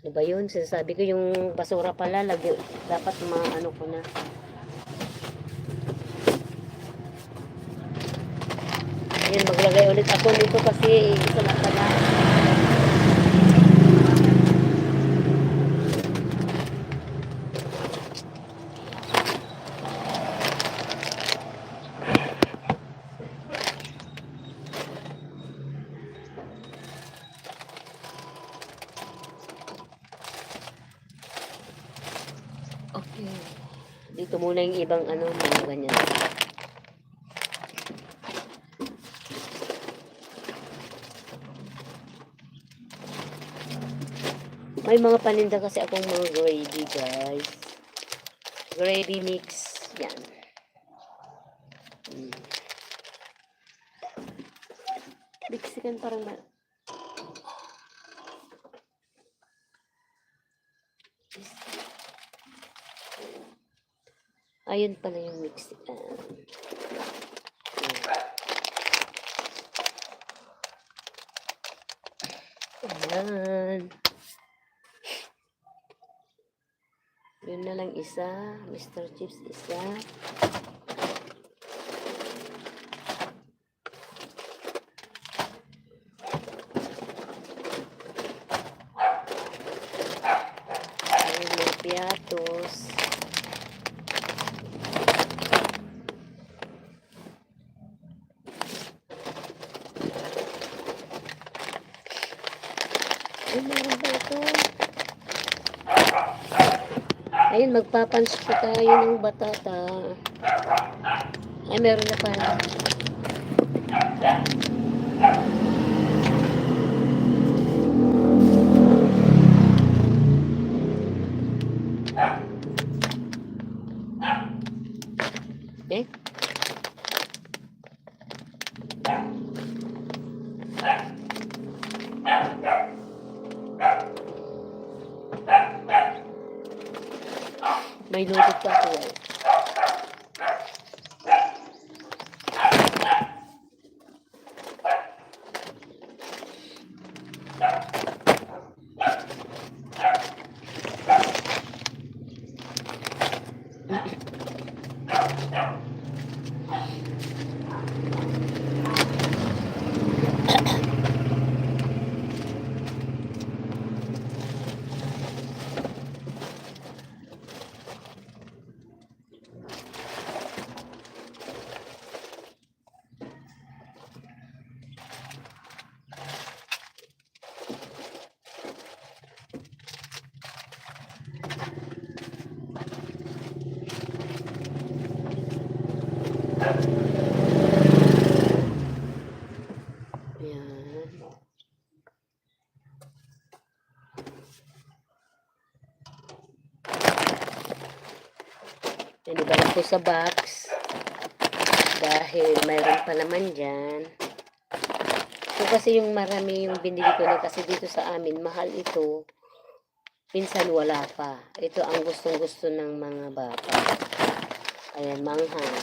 ano ba yun? Sinasabi ko yung basura pala, dapat maano ko na. Ayan, maglagay ulit ako nito kasi isa na pala. Okay. Dito muna yung ibang mga ganyan. May mga paninda kasi akong mga gravy, guys. Gravy mix. Yan. Mexican parang ayun pala yung Mexican. Ayan. Yun Yun na lang isa. Mr. Chips isa. Ayun, may piatos. Ay, meron ba ito? Ayun, magpapunch po tayo ng batata. Ay, meron na pala. Eh? May lulot pa ako. Ayan. Inibalik ko sa box dahil mayroon pa naman dyan. So kasi yung marami yung binili ko na kasi dito sa amin, mahal ito. Minsan wala pa. Ito ang gustong-gusto ng mga bata. Ayan, manghang.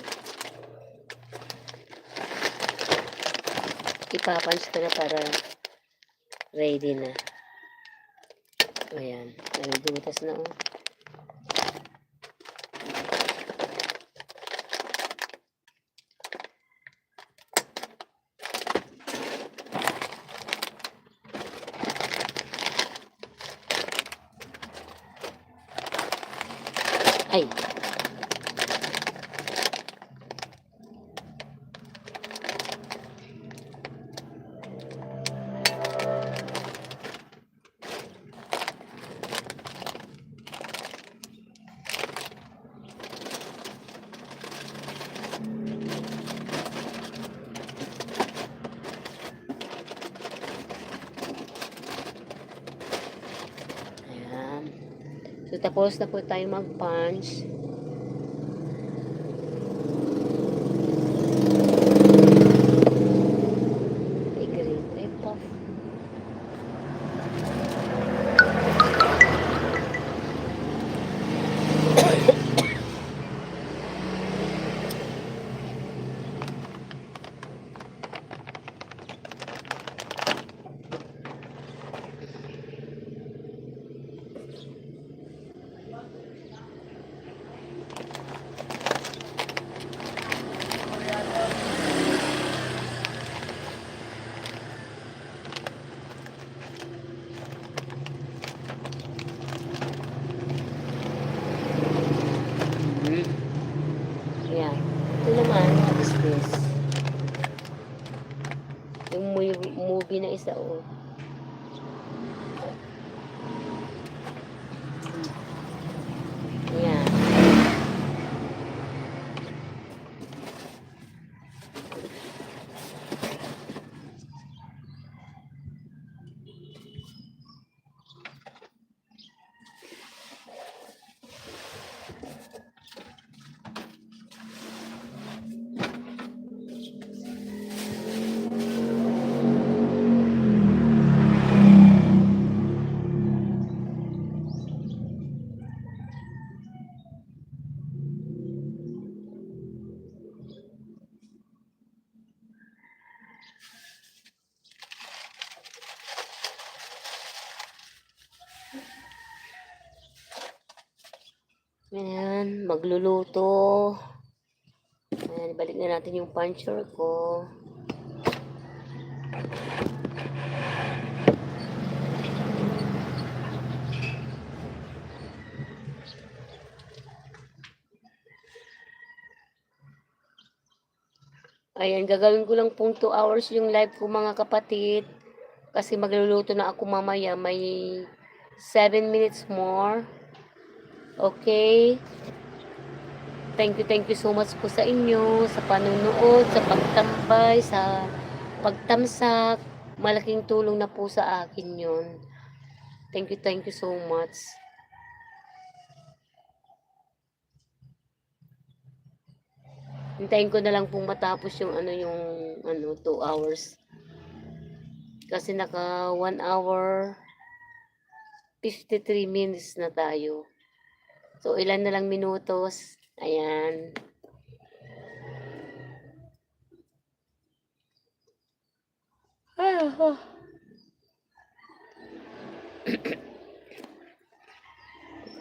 Ipapunch ko na para ready na. Ayan, nagdutas na oh. Ay. Ayan. So, tapos na po tayo mag-punch. Ay, green. Ay, puff. Ayan. Ito naman, what is this? Yung movie na isa, oh. Ayan. Ayan, magluluto. Ayan, balik na natin yung puncher ko. Ayan, gagawin ko lang pong 2 hours yung live ko mga kapatid. Kasi magluluto na ako mamaya. May 7 minutes more. Okay? Thank you so much po sa inyo, sa panunood, sa pagtambay, sa pagtamsak. Malaking tulong na po sa akin yun. Thank you so much. Hintayin ko na lang pong matapos yung 2 hours. Kasi naka 1 hour 53 minutes na tayo. So, ilan na lang minutos. Ayan.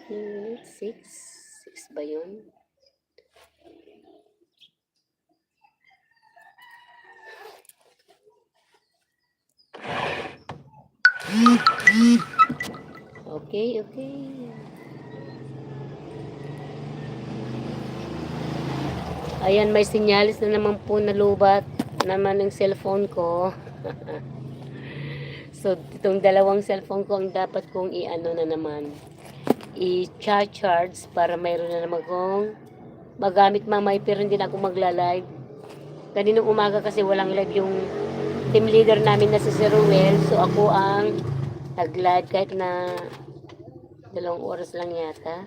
Minutes, 6 ba yun? Okay. Ayan, may sinyalis na naman po na lubat naman ng cellphone ko. So, itong dalawang cellphone ko ang dapat kong i-charge para mayroon na naman kong magamit mamay, pero hindi na ako magla-live. Kaninang umaga kasi walang live yung team leader namin na si Sir Ruel. So, ako ang nag-live kahit na 2 oras lang yata.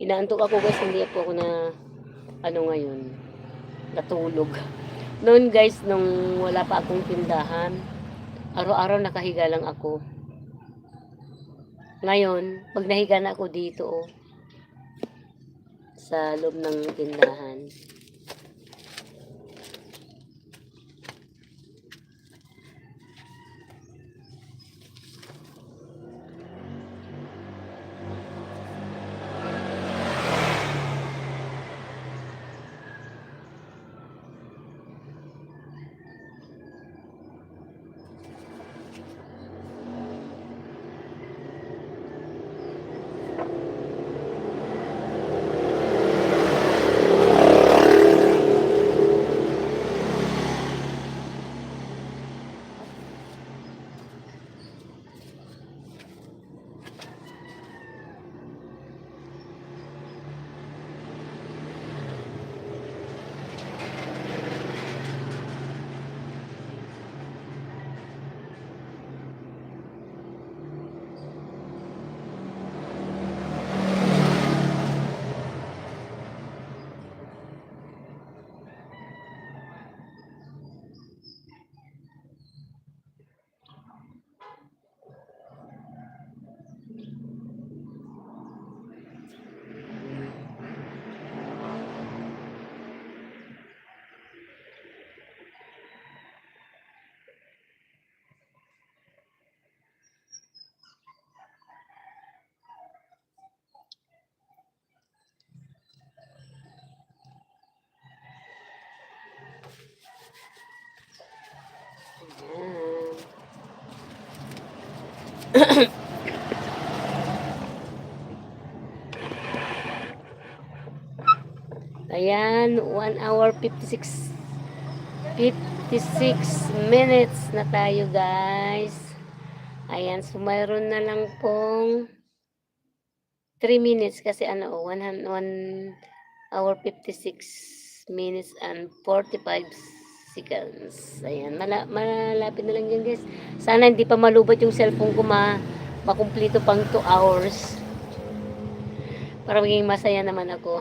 Inaantok ako guys, hindi po ako na ngayon, natulog. Noon guys, nung wala pa akong tindahan, araw-araw nakahiga lang ako. Ngayon, pag nahiga na ako dito, sa loob ng tindahan. Ayan, 1 hour 56 minutes na tayo guys. Ayan, so mayroon na lang pong 3 minutes kasi 1 hour 56 minutes and 45 seconds. Ayan, malapit na lang yan guys. Sana hindi pa malubot yung cellphone ko, makumplito pang 2 hours. Para maging masaya naman ako.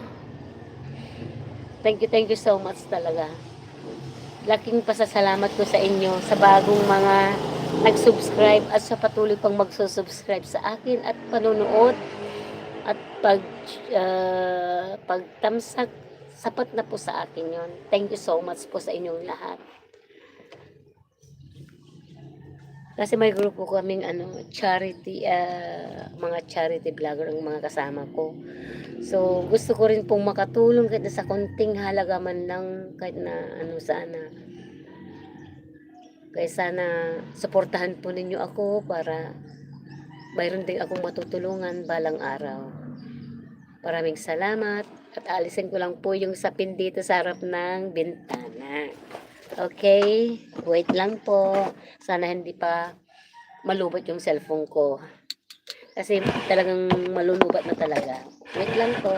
Thank you so much talaga. Laking pasasalamat ko sa inyo sa bagong mga nag-subscribe at sa patuloy pang magsusubscribe sa akin at panonood at pagtamsak. Sapat na po sa akin yon. Thank you so much po sa inyong lahat. Kasi may grupo kaming charity, mga charity vlogger ang mga kasama ko. So, gusto ko rin pong makatulong kahit na sa konting halaga man lang, kahit na sana. Kaya sana suportahan po ninyo ako para mayroon din akong matutulungan balang araw. Maraming salamat at alisin ko lang po yung sapin dito sa harap ng bintana. Okay, wait lang po. Sana hindi pa malubot yung cellphone ko. Kasi talagang malulubat na talaga. Wait lang po.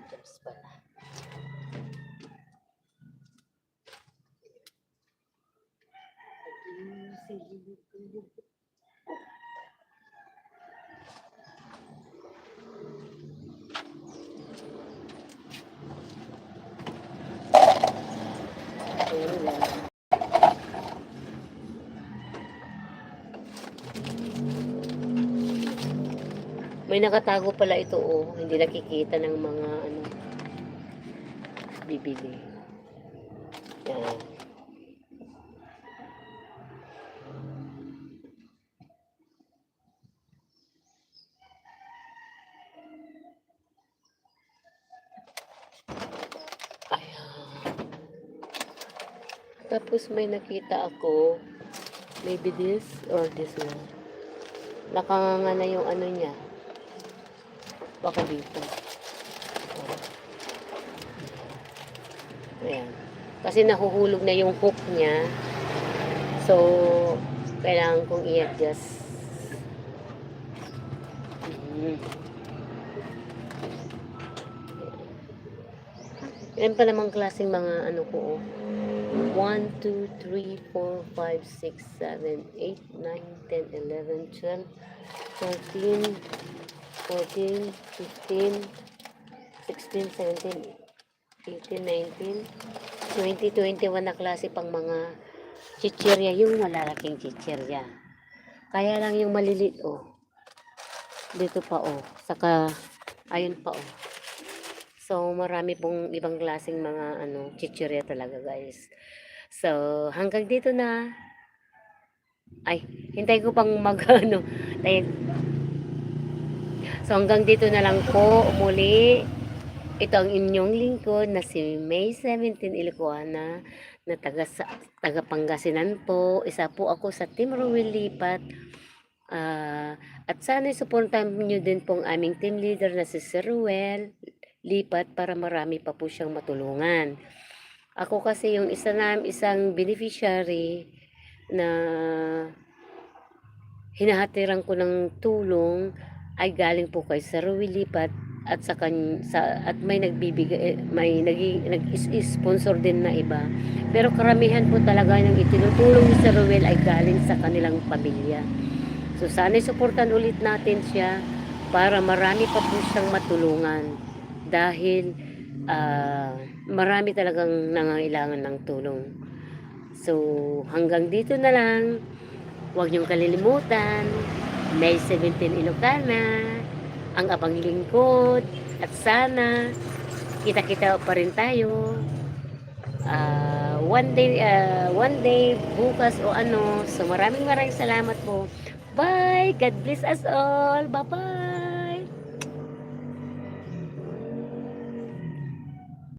Jobs pala. May nakatago pala ito, hindi nakikita ng mga bibili. Yan. Tapos may nakita ako, maybe this or this one. Nakanganga na yung niya. Baka dito. Ayan. Kasi nahuhulog na yung hook niya. So, kailangan kong i-adjust. Ilan pa namang klaseng mga ko, 1, 2, 3, 4, 5, 6, 7, 8, 9, 10, 11, 12, 13, 14, 15, 16, 17, 18, 19, 20, 21 na klase pang mga chichirya, yung malalaking chichirya. Kaya lang yung maliliit, dito pa, saka, ayun pa, So, marami pong ibang klaseng mga chichirya talaga, guys. So, hanggang dito na. Ay, hintay ko pang So, hanggang dito na lang po muli. Ito ang inyong lingkod na si May 17 Ilocana na taga Pangasinan po. Isa po ako sa Team Rowell Lipat. At sana suportahan nyo din pong aming team leader na si Sir Rowell Lipat para marami pa po siyang matulungan. Ako kasi yung isang beneficiary na hinahatiran ko ng tulong ay galing po kay Sir Rowell Lipat at at may nagbibigay, may nag-sponsor din na iba. Pero karamihan po talaga ng itinutulong ni Sir Rowell ay galing sa kanilang pamilya. So sana suportan ulit natin siya para marami pa po siyang matulungan dahil marami talagang nangangailangan ng tulong. So hanggang dito na lang. Huwag niyong kalilimutan, May 17 Ilocana, ang abang lingkod, at sana kita-kita pa rin tayo. one day bukas o ano. So maraming salamat po. Bye. God bless us all. Bye-bye.